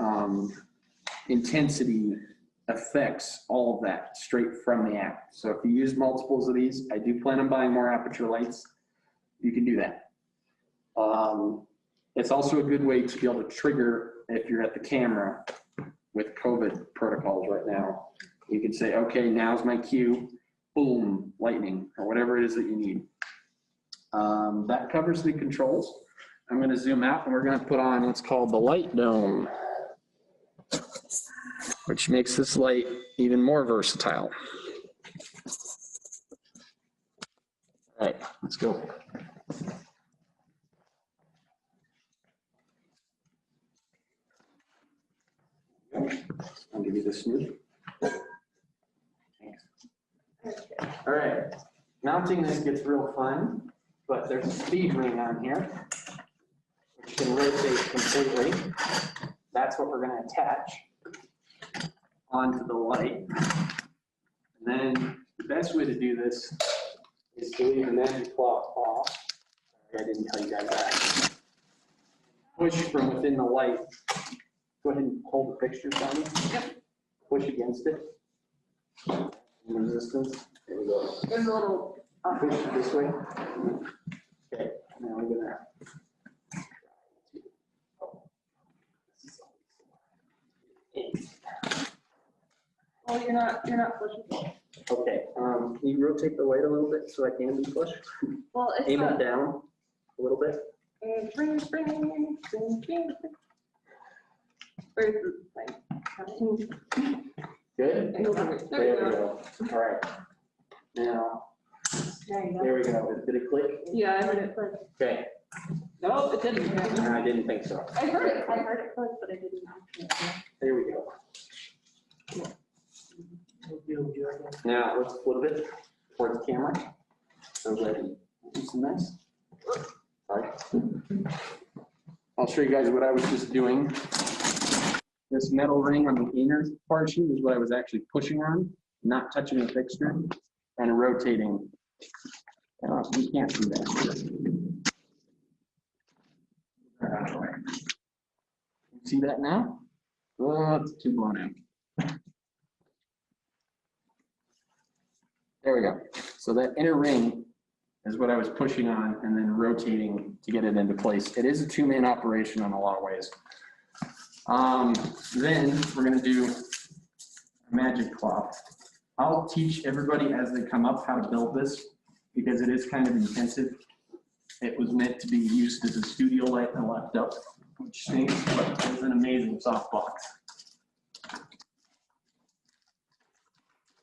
intensity, effects, all of that straight from the app. So if you use multiples of these, I do plan on buying more Aperture lights, you can do that. It's also a good way to be able to trigger if you're at the camera with COVID protocols right now. You can say, okay, now's my cue, boom, lightning, or whatever it is that you need. That covers the controls. I'm gonna zoom out and we're gonna put on what's called the light dome, which makes this light even more versatile. All right, let's go. I'll give you the snoot. Thanks. All right, mounting this gets real fun, but there's a speed ring on here, which can rotate completely. That's what we're gonna attach onto the light. And then the best way to do this is to leave the magic cloth off. Sorry, I didn't tell you guys that. Push from within the light. Go ahead and hold the fixture for me. Yep. Push against it. Resistance. There we go. There's a little. Push it this way. Okay, now we're gonna. Oh, you're not pushing. Okay, can you rotate the light a little bit so I can be push? Well, it's Aim it not. down a little bit. Bring. Where's the light? Good? There we go. All right. Now, There you go. there we go. Did it click? Yeah, I heard it click. Okay. No, it didn't. No, I didn't think so. I heard it click, but I didn't actually. There we go. Now, let's flip it towards the camera. So ready. Do some nice. Sorry. I'll show you guys what I was just doing. This metal ring on the inner portion is what I was actually pushing on, not touching the fixture, and rotating. You can't see that. See that now? Oh, it's too blown out. There we go. So that inner ring is what I was pushing on and then rotating to get it into place. It is a two-man operation in a lot of ways. Then we're gonna do a magic cloth. I'll teach everybody as they come up how to build this because it is kind of intensive. It was meant to be used as a studio light and left up, which stinks, but it's an amazing softbox.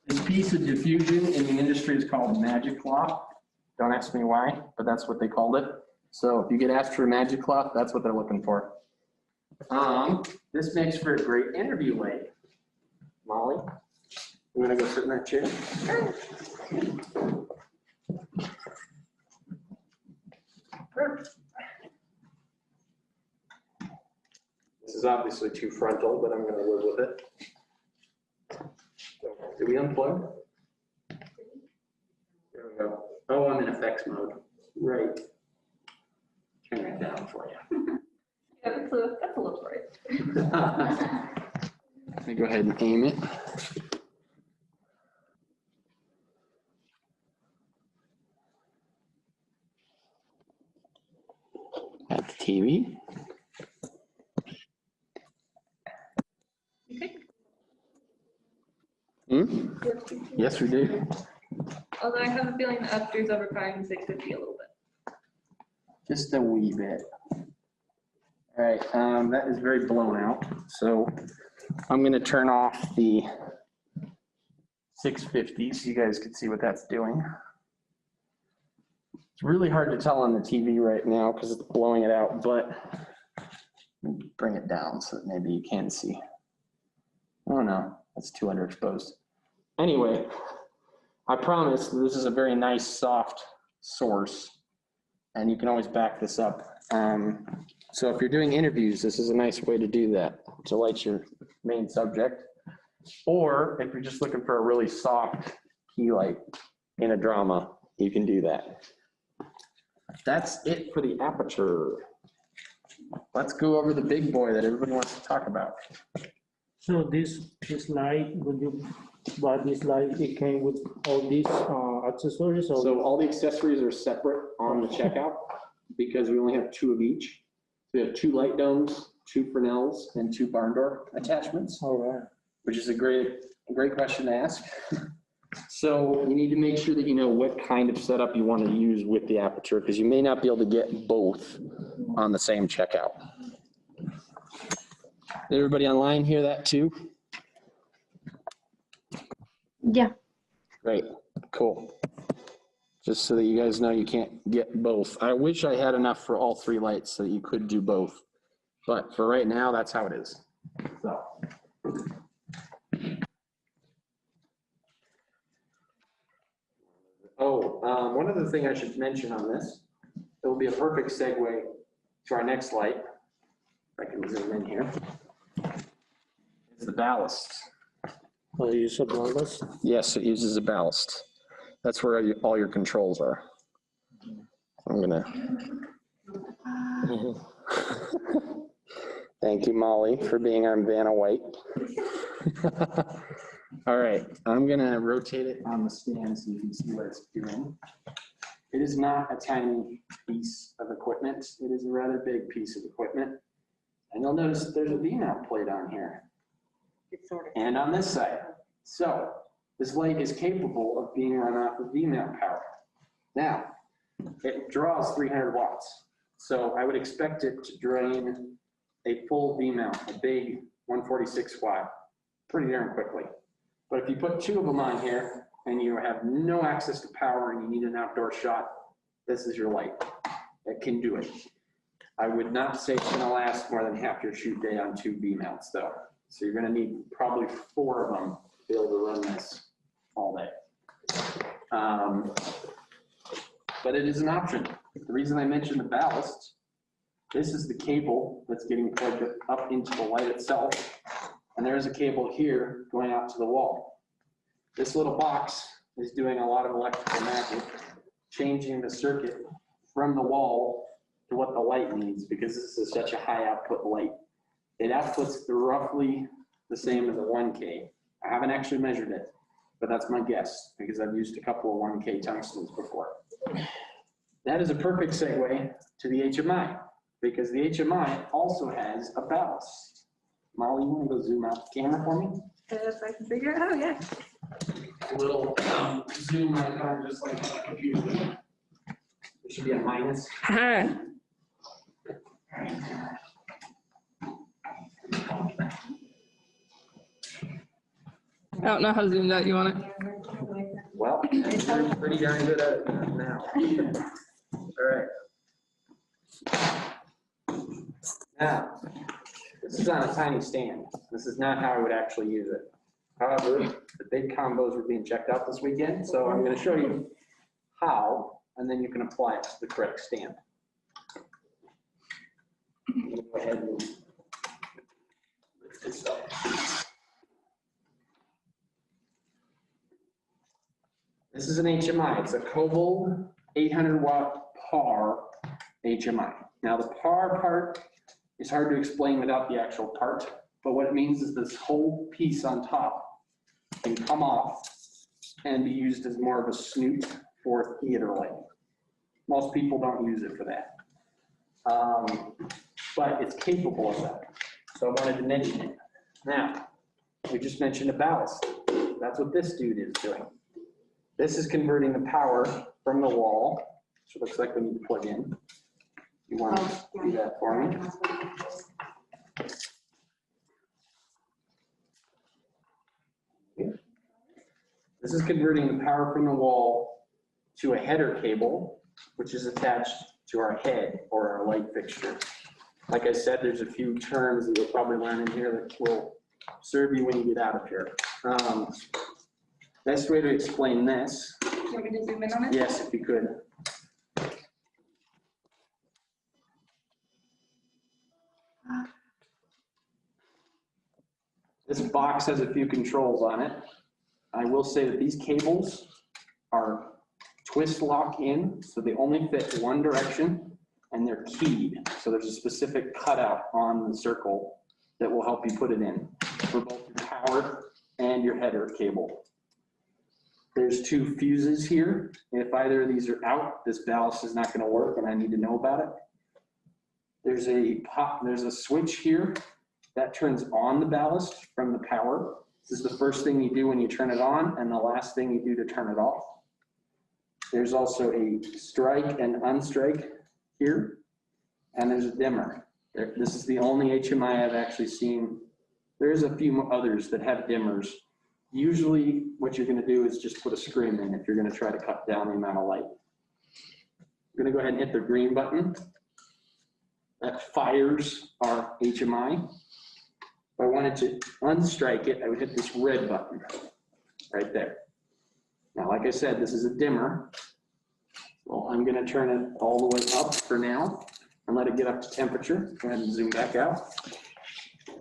This piece of diffusion in the industry is called magic cloth. Don't ask me why, but that's what they called it. So if you get asked for a magic cloth, that's what they're looking for. This makes for a great interview light. Molly, you wanna go sit in that chair? This is obviously too frontal, but I'm gonna live with it. Did we unplug? There we go. Oh, I'm in effects mode. Right. Turn it down for you. Yeah, that's a little right. Let me go ahead and aim it. At the TV. Hmm? Yes, we do. Although I have a feeling the aperture's overpowering the 650 a little bit. Just a wee bit. All right, that is very blown out. So I'm gonna turn off the 650 so you guys can see what that's doing. It's really hard to tell on the TV right now because it's blowing it out, but bring it down so that maybe you can see. Oh no, that's too underexposed. Anyway, I promise this is a very nice soft source and you can always back this up. So if you're doing interviews, this is a nice way to do that, to light your main subject. Or if you're just looking for a really soft key light in a drama, you can do that. That's it for the aperture. Let's go over the big boy that everybody wants to talk about. So this light, when you bought this light, it came with all these accessories? Or So all the accessories are separate on the checkout because we only have 2 of each. We have 2 light domes, 2 Fresnels, and 2 barn door attachments, all right. which is a great question to ask. So you need to make sure that you know what kind of setup you want to use with the aperture because you may not be able to get both on the same checkout. Did everybody online hear that too? Yeah. Great, cool. Just so that you guys know you can't get both. I wish I had enough for all 3 lights so that you could do both. But for right now, that's how it is. So. Oh, one other thing I should mention on this, it will be a perfect segue to our next light. If I can zoom in here. It's the ballast. Oh, you said wireless? Yes, it uses a ballast. That's where all your controls are. I'm gonna. Thank you, Molly, for being our Vanna White. All right, I'm gonna rotate it on the stand so you can see what it's doing. It is not a tiny piece of equipment. It is a rather big piece of equipment. And you'll notice that there's a V-mount plate on here. It's sort of. And on this side. So this light is capable of being run off of V-mount power. Now, it draws 300 watts. So I would expect it to drain a full V-mount, a big 146 watt, pretty darn quickly. But if you put 2 of them on here and you have no access to power and you need an outdoor shot, this is your light. It can do it. I would not say it's gonna last more than half your shoot day on 2 V-mounts though. So you're gonna need probably 4 of them to be able to run this all day. But it is an option. The reason I mentioned the ballast, this is the cable that's getting plugged up into the light itself. And there's a cable here going out to the wall. This little box is doing a lot of electrical magic, changing the circuit from the wall to what the light needs because this is such a high output light. It outputs roughly the same as a 1K. I haven't actually measured it, but that's my guess because I've used a couple of 1K tungstens before. That is a perfect segue to the HMI because the HMI also has a ballast. Molly, you want to go zoom out the camera for me? If I can figure it out, yeah. A little zoom icon just like on a computer. There should be a minus. I don't know how zoomed out you want it. Well, you're pretty darn good at it now. All right. Now, this is on a tiny stand. This is not how I would actually use it. However, the big combos were being checked out this weekend, so I'm going to show you how, and then you can apply it to the correct stand. Go ahead and lift this up. This is an HMI. It's a Coble 800 watt PAR HMI. Now the PAR part is hard to explain without the actual part, but what it means is this whole piece on top can come off and be used as more of a snoot for theater lighting. Most people don't use it for that. But it's capable of that. So I wanted to mention it. Now, we just mentioned a ballast. That's what this dude is doing. This is converting the power from the wall, which it looks like we need to plug in. You want to do that for me? This is converting the power from the wall to a header cable, which is attached to our head or our light fixture. Like I said, there's a few terms that you'll probably learn in here that will serve you when you get out of here. Best way to explain this, Do you want me to zoom in on it? yes, if you could. This box has a few controls on it. I will say that these cables are twist lock in, so they only fit one direction, and they're keyed. So there's a specific cutout on the circle that will help you put it in for both your power and your header cable. There's two fuses here. If either of these are out, this ballast is not going to work, and I need to know about it. There's a switch here that turns on the ballast from the power. This is the first thing you do when you turn it on, and the last thing you do to turn it off. There's also a strike and unstrike here, and there's a dimmer. This is the only HMI I've actually seen. There's a few others that have dimmers. Usually what you're going to do is just put a scrim in if you're going to try to cut down the amount of light. I'm going to go ahead and hit the green button. That fires our HMI. If I wanted to unstrike it, I would hit this red button right there. Now, like I said, this is a dimmer. Well, I'm going to turn it all the way up for now and let it get up to temperature. Go ahead and zoom back out.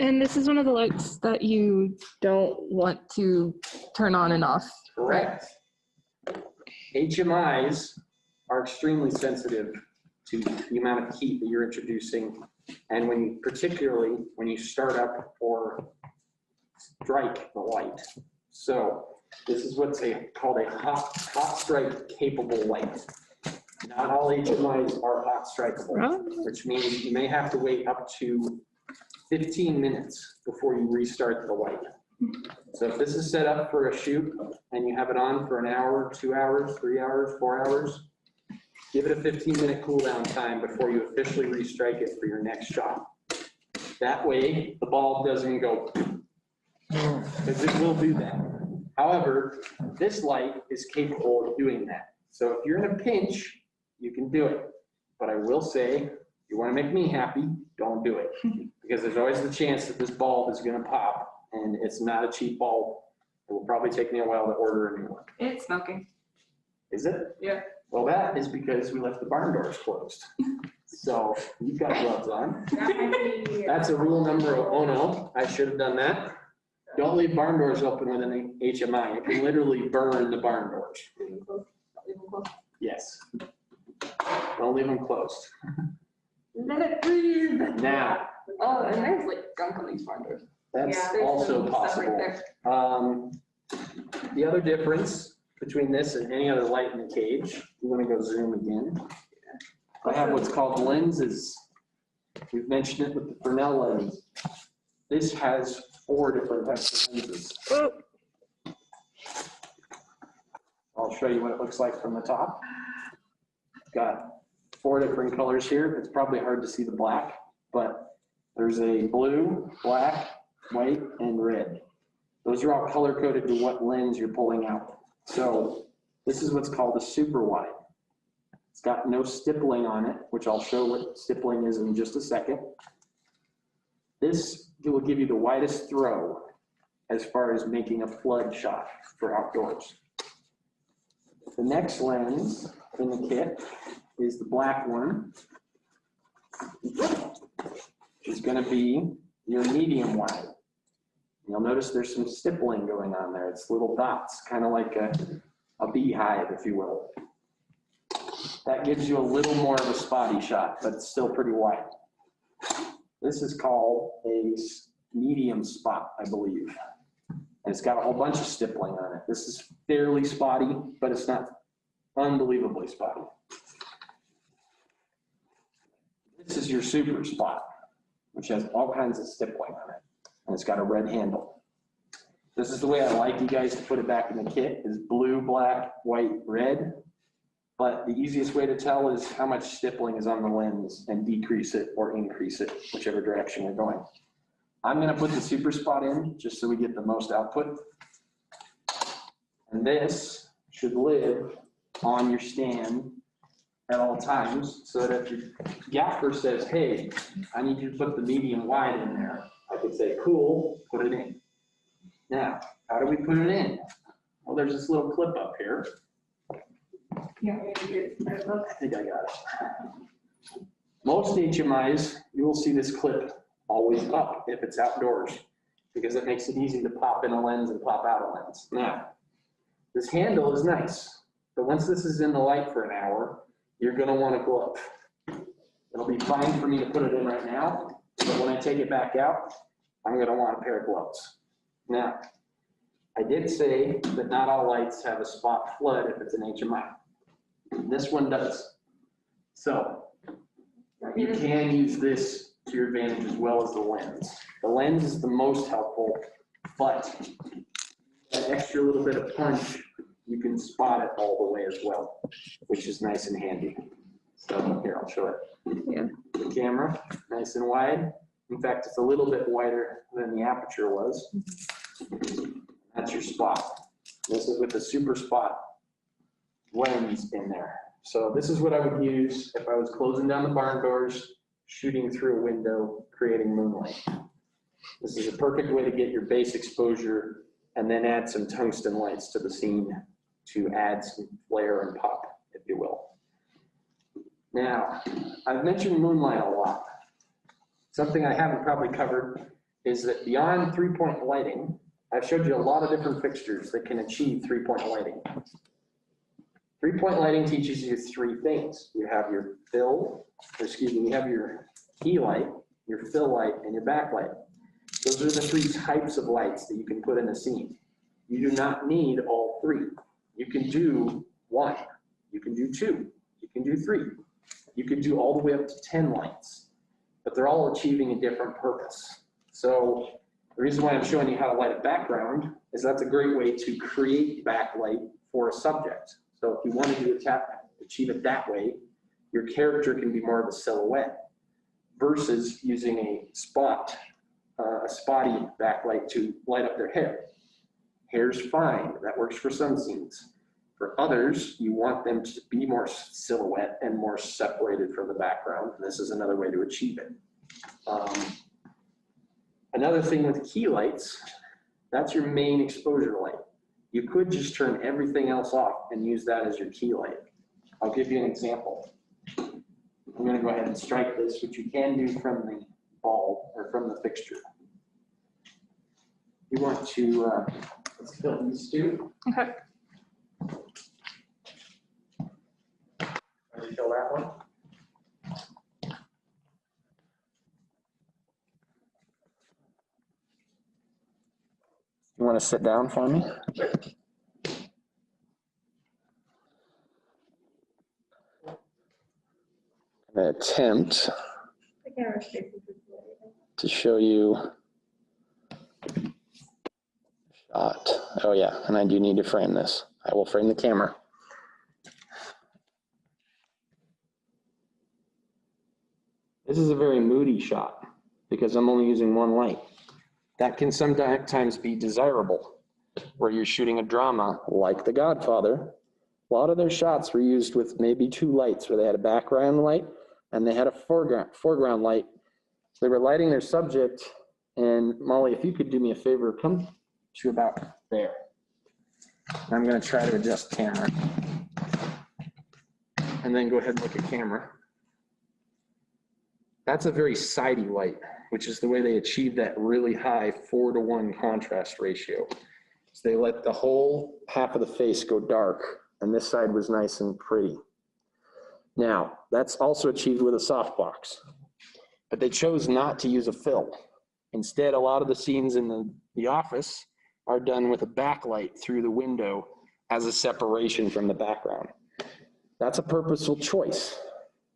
And this is one of the lights that you don't want to turn on and off. Correct. HMIs are extremely sensitive to the amount of heat that you're introducing, and particularly when you start up or strike the light. So this is what's called a hot strike capable light. Not all HMIs are hot strikeable, which means you may have to wait up to 15 minutes before you restart the light. So if this is set up for a shoot and you have it on for an hour, 2 hours, 3 hours, 4 hours, give it a 15-minute cool down time before you officially restrike it for your next shot. That way the bulb doesn't go, because it will do that. However, this light is capable of doing that. So if you're in a pinch, you can do it. But I will say, if you want to make me happy, don't do it. Because there's always the chance that this bulb is going to pop, and it's not a cheap bulb. It will probably take me a while to order a new one. It's smoking. Is it? Yeah. Well, that is because we left the barn doors closed. So you've got gloves on. That's a rule number, oh no, I should have done that. Don't leave barn doors open with an HMI. It can literally burn the barn doors. Yes. Don't leave them closed. Let it breathe. Now, Oh, and there's like gunk on these barn doors. that's Yeah, There's also some stuff right possible. there. The other difference between this and any other light in the cage, you want to go zoom again. I have what's called lenses. We've mentioned it with the Fresnel lens. This has 4 different types of lenses. Oh. I'll show you what it looks like from the top. Got 4 different colors here. It's probably hard to see the black, but there's a blue, black, white, and red. Those are all color coded to what lens you're pulling out. So this is what's called a super wide. It's got no stippling on it, which I'll show what stippling is in just a second. This will give you the widest throw as far as making a flood shot for outdoors. The next lens in the kit is the black one. It's going to be your medium wide. You'll notice there's some stippling going on there. It's little dots, kind of like a beehive, if you will. That gives you a little more of a spotty shot, but it's still pretty wide. This is called a medium spot, I believe. And it's got a whole bunch of stippling on it. This is fairly spotty, but it's not unbelievably spotty. This is your super spot, which has all kinds of stippling on it. And it's got a red handle. This is the way I like you guys to put it back in the kit, is blue, black, white, red. But the easiest way to tell is how much stippling is on the lens and decrease it or increase it, whichever direction we're going. I'm gonna put the super spot in just so we get the most output. And this should live on your stand at all times, so that if your gaffer says, hey, I need you to put the medium wide in there, I could say, cool, put it in. Now, how do we put it in? Well, there's this little clip up here. I think I got it. Most HMIs, you will see this clip always up if it's outdoors, because it makes it easy to pop in a lens and pop out a lens. Now, this handle is nice, but once this is in the light for an hour, you're gonna want a glove. It'll be fine for me to put it in right now, but when I take it back out, I'm gonna want a pair of gloves. Now, I did say that not all lights have a spot flood if it's an HMI. This one does. So you can use this to your advantage as well as the lens. The lens is the most helpful, but that extra little bit of punch, you can spot it all the way as well, which is nice and handy. So here, I'll show it. Yeah. The camera, nice and wide. In fact, it's a little bit wider than the aperture was. That's your spot. This is with the super spot lens in there. So this is what I would use if I was closing down the barn doors, shooting through a window, creating moonlight. This is a perfect way to get your base exposure and then add some tungsten lights to the scene to add some flare and pop, if you will. Now, I've mentioned moonlight a lot. Something I haven't probably covered is that beyond three-point lighting, I've showed you a lot of different fixtures that can achieve three-point lighting. Three-point lighting teaches you three things. You have your you have your key light, your fill light, and your backlight. Those are the three types of lights that you can put in a scene. You do not need all three. You can do one, you can do two, you can do three. You can do all the way up to 10 lights, but they're all achieving a different purpose. So the reason why I'm showing you how to light a background is that's a great way to create backlight for a subject. So if you wanted to achieve it that way, your character can be more of a silhouette versus using a spotty backlight to light up their hair. Hair's fine, that works for some scenes. For others, you want them to be more silhouette and more separated from the background. And this is another way to achieve it. Another thing with key lights, that's your main exposure light. You could just turn everything else off and use that as your key light. I'll give you an example. I'm gonna go ahead and strike this, which you can do from the bulb or from the fixture. You want to, let's fill these two. Okay. Can you fill that one? You want to sit down for me? I'm going to attempt to show you shot. Oh yeah, and I do need to frame this. I will frame the camera. This is a very moody shot because I'm only using one light. That can sometimes be desirable where you're shooting a drama like The Godfather. A lot of their shots were used with maybe two lights where they had a background light and they had a foreground light. So they were lighting their subject. And Molly, if you could do me a favor, come to about there. I'm going to try to adjust camera. And then go ahead and look at camera. That's a very sidey light, which is the way they achieve that really high 4:1 contrast ratio. So they let the whole half of the face go dark, and this side was nice and pretty. Now, that's also achieved with a softbox, but they chose not to use a fill. Instead, a lot of the scenes in the office are done with a backlight through the window as a separation from the background. That's a purposeful choice.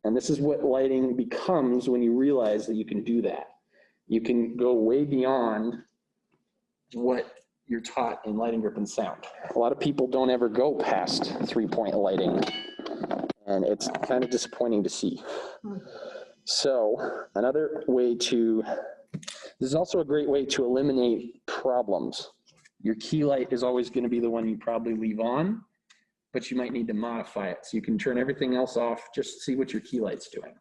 And this is what lighting becomes when you realize that you can do that. You can go way beyond what you're taught in lighting, grip, and sound. A lot of people don't ever go past 3-point lighting, and it's kind of disappointing to see. So another way this is also a great way to eliminate problems. Your key light is always going to be the one you probably leave on, but you might need to modify it. So you can turn everything else off, just see what your key light's doing.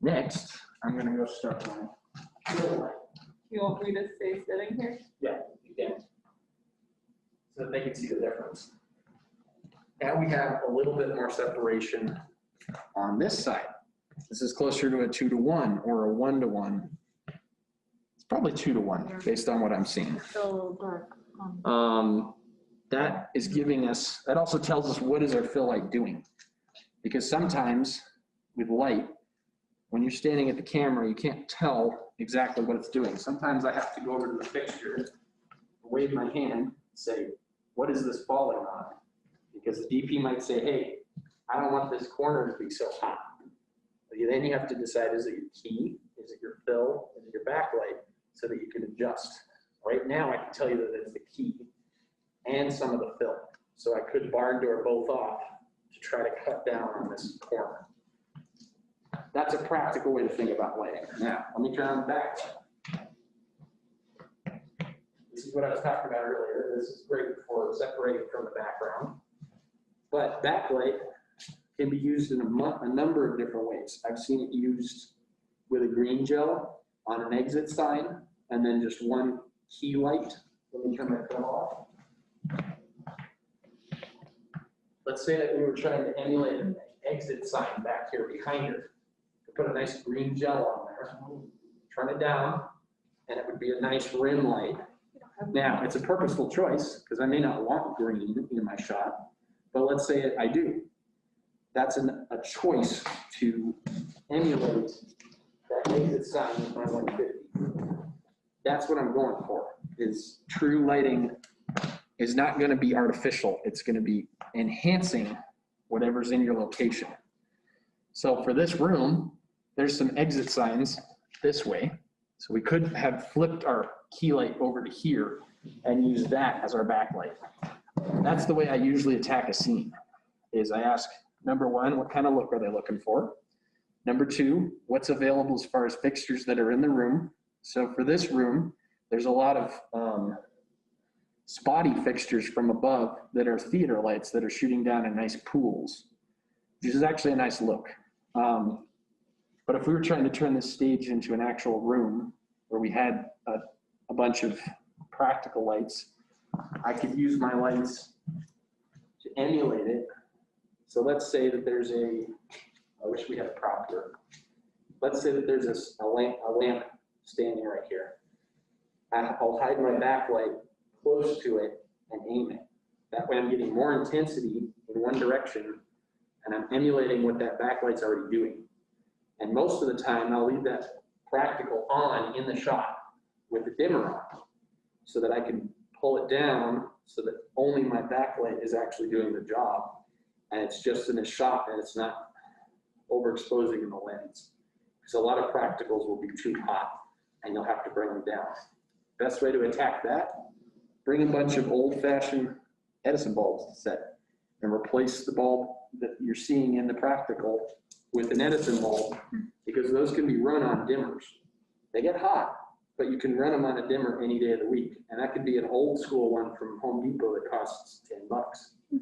Next, I'm going to go start my key light. You want me to stay sitting here? Yeah, you can. So that they can see the difference. Now we have a little bit more separation on this side. This is closer to a 2-to-1 or a 1-to-1. It's probably 2-to-1 based on what I'm seeing. So dark. That is giving us, that also tells us what is our fill light doing. Because sometimes with light, when you're standing at the camera, you can't tell exactly what it's doing. Sometimes I have to go over to the fixture, wave my hand, and say, what is this falling on? Because the DP might say, hey, I don't want this corner to be so hot. Then you have to decide, is it your key? Is it your fill? Is it your backlight? So that you can adjust. Right now, I can tell you that it's the key and some of the fill. So I could barn door both off to try to cut down on this corner. That's a practical way to think about lighting. Now, let me turn on the back. This is what I was talking about earlier. This is great for separating from the background. But backlight can be used in a number of different ways. I've seen it used with a green gel on an exit sign, and then just one key light. Let me turn my film off. Let's say that we were trying to emulate an exit sign back here behind her. Put a nice green gel on there, turn it down, and it would be a nice rim light. Now, it's a purposeful choice, because I may not want green in my shot, but let's say I do. That's a choice to emulate that exit sign with my 150. That's what I'm going for, is true lighting is not going to be artificial. It's going to be enhancing whatever's in your location. So for this room, there's some exit signs this way. So we could have flipped our key light over to here and use that as our backlight. That's the way I usually attack a scene, is I ask, number one, what kind of look are they looking for? Number two, what's available as far as fixtures that are in the room? So for this room, there's a lot of spotty fixtures from above that are theater lights that are shooting down in nice pools, which is actually a nice look. But if we were trying to turn this stage into an actual room where we had a bunch of practical lights, I could use my lights to emulate it. So let's say that there's I wish we had a prop here. Let's say that there's a lamp standing right here. I'll hide my backlight close to it and aim it. That way I'm getting more intensity in one direction, and I'm emulating what that backlight's already doing. And most of the time, I'll leave that practical on in the shot with the dimmer on, so that I can pull it down so that only my backlight is actually doing the job. And it's just in a shot and it's not overexposing in the lens. Because a lot of practicals will be too hot and you'll have to bring them down. Best way to attack that, bring a bunch of old-fashioned Edison bulbs set and replace the bulb that you're seeing in the practical with an Edison bulb, because those can be run on dimmers. They get hot, but you can run them on a dimmer any day of the week. And that could be an old school one from Home Depot that costs $10.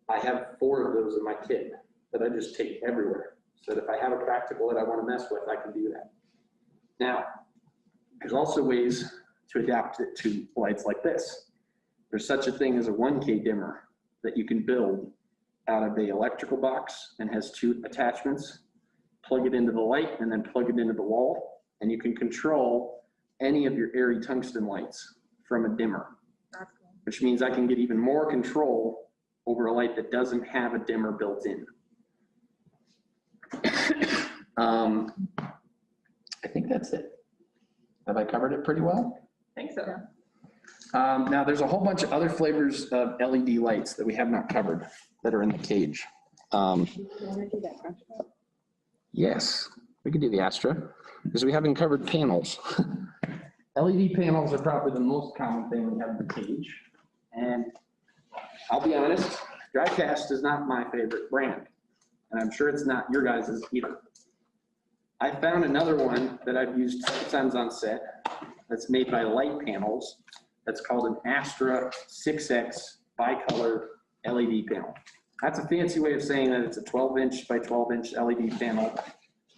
I have 4 of those in my kit that I just take everywhere. So that if I have a practical that I want to mess with, I can do that. Now, there's also ways to adapt it to lights like this. There's such a thing as a 1K dimmer that you can build out of the electrical box and has 2 attachments. Plug it into the light and then plug it into the wall, and you can control any of your airy tungsten lights from a dimmer, which means I can get even more control over a light that doesn't have a dimmer built in. I think that's it. Have I covered it pretty well? I think so. Now, there's a whole bunch of other flavors of LED lights that we have not covered that are in the cage. Yes, we could do the Astra, because we haven't covered panels. LED panels are probably the most common thing we have in the cage. And I'll be honest, DryCast is not my favorite brand. And I'm sure it's not your guys' either. I found another one that I've used sometimes on set that's made by Light Panels. That's called an Astra 6X bicolor LED panel. That's a fancy way of saying that it's a 12-inch by 12-inch LED panel.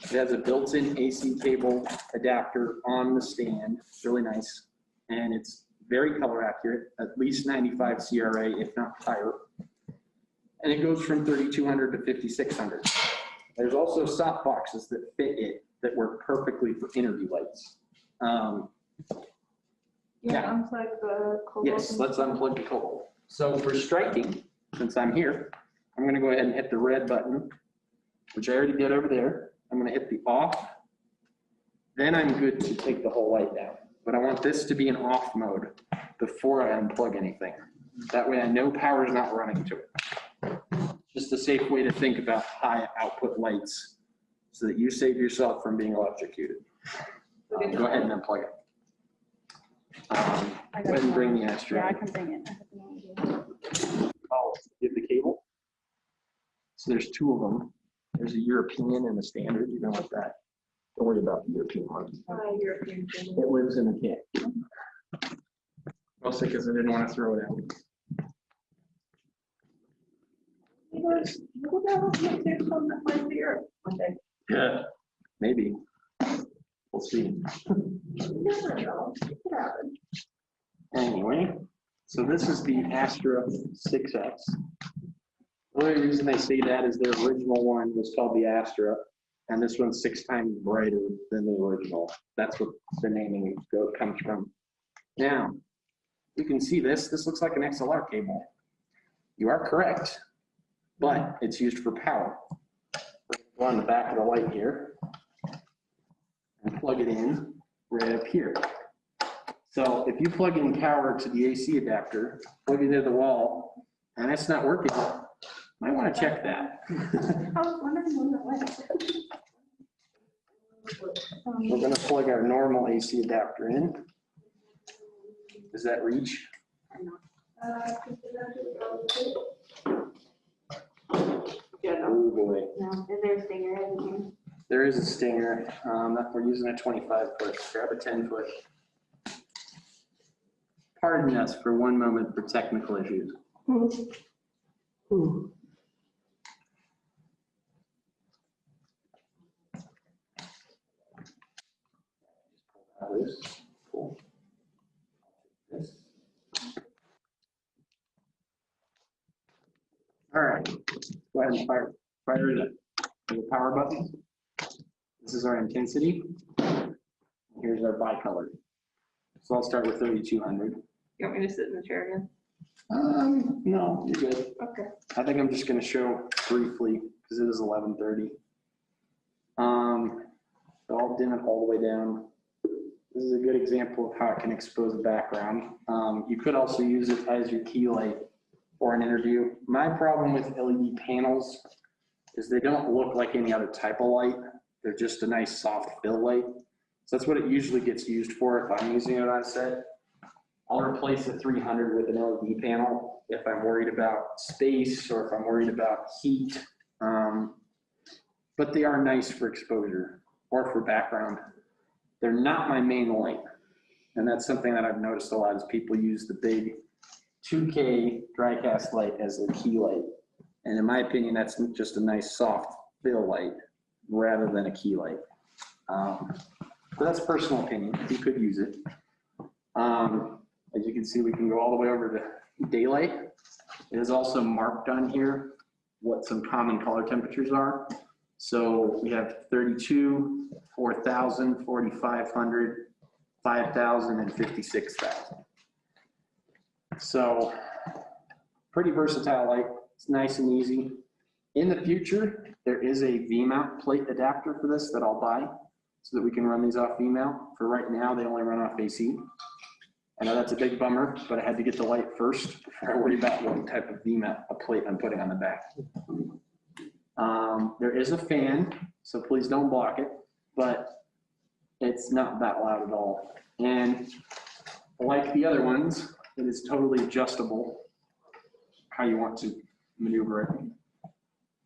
It has a built-in AC cable adapter on the stand. It's really nice. And it's very color accurate, at least 95 CRA, if not higher. And it goes from 3,200 to 5,600. There's also soft boxes that fit it that work perfectly for interview lights. Yeah. Unplug the cobalt. Yes, let's unplug the cobalt. So for striking, since I'm here, I'm gonna go ahead and hit the red button, which I already did over there. I'm gonna hit the off. Then I'm good to take the whole light down. But I want this to be in off mode before I unplug anything. That way I know power is not running to it. Just a safe way to think about high output lights so that you save yourself from being electrocuted. Go ahead and unplug it. Go ahead and bring the Astra. Yeah, I can bring it. I'll give the cable. So there's two of them. There's a European and a standard. You're gonna like that. Don't worry about the European one. European. It lives in a can. Mostly because I didn't want to throw it out. Yeah, maybe. We'll see. Anyway, so this is the Astra 6X. The only reason they say that is their original one was called the Astra, and this one's 6 times brighter than the original. That's what the naming comes from. Now, you can see this. This looks like an XLR cable. You are correct, but it's used for power. Go on the back of the light here and plug it in right up here. So if you plug in power to the AC adapter, plug it into the wall, and it's not working, you might want to check that. I was wondering when that went. We're going to plug our normal AC adapter in. Does that reach? Oh boy. No, is there a stinger in here? There is a stinger. We're using a 25 foot. Grab a 10 foot. Pardon us for one moment for technical issues. This. Cool. This. All right. Go ahead and fire it up. The power button. This is our intensity. Here's our bicolor. So I'll start with 3,200. You want me to sit in the chair again? No, you're good. Okay. I think I'm just going to show briefly because it is 11:30. So I'll dim it all the way down. This is a good example of how it can expose a background. You could also use it as your key light for an interview. My problem with LED panels is they don't look like any other type of light. They're just a nice soft fill light. So that's what it usually gets used for if I'm using it on set. I'll replace a 300 with an LED panel if I'm worried about space or if I'm worried about heat. But they are nice for exposure or for background. They're not my main light. And that's something that I've noticed a lot is people use the big 2K DryCast light as their key light. And in my opinion, that's just a nice soft fill light rather than a key light. But that's personal opinion. You could use it. As you can see, we can go all the way over to daylight. It is also marked on here what some common color temperatures are. So we have 32, 4,000, 4,500, 5,000, and 56,000. So pretty versatile light. It's nice and easy. In the future, there is a V-mount plate adapter for this that I'll buy so that we can run these off V-mount. For right now, they only run off AC. I know that's a big bummer, but I had to get the light first before I worry about what type of V-mount plate I'm putting on the back. There is a fan, so please don't block it, but it's not that loud at all. And like the other ones, it is totally adjustable how you want to maneuver it.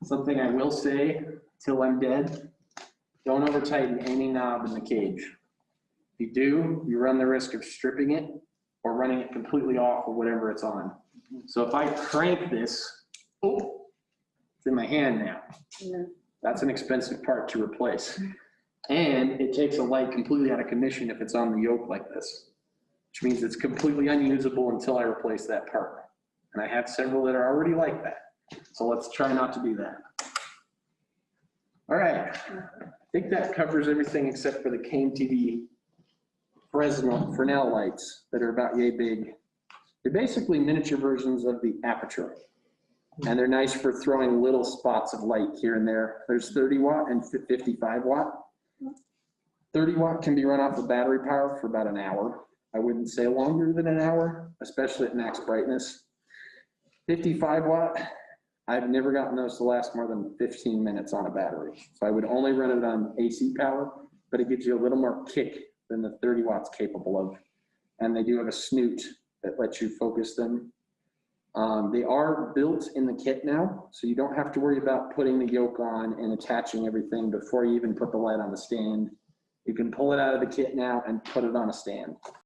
Something I will say till I'm dead, don't over tighten any knob in the cage. If you do, you run the risk of stripping it or running it completely off of whatever it's on. So if I crank this, oh, it's in my hand now. Yeah. That's an expensive part to replace. And it takes a light completely out of commission if it's on the yoke like this, which means it's completely unusable until I replace that part. And I have several that are already like that. So let's try not to do that. All right, I think that covers everything except for the KMTV Fresnel lights that are about yay big. They're basically miniature versions of the Aperture. And they're nice for throwing little spots of light here and there. There's 30 watt and 55 watt. 30 watt can be run off of battery power for about an hour. I wouldn't say longer than an hour, especially at max brightness. 55 watt, I've never gotten those to last more than 15 minutes on a battery. So I would only run it on AC power, but it gives you a little more kick than the 30 watts capable of. And they do have a snoot that lets you focus them. They are built in the kit now, so you don't have to worry about putting the yoke on and attaching everything before you even put the light on the stand. You can pull it out of the kit now and put it on a stand.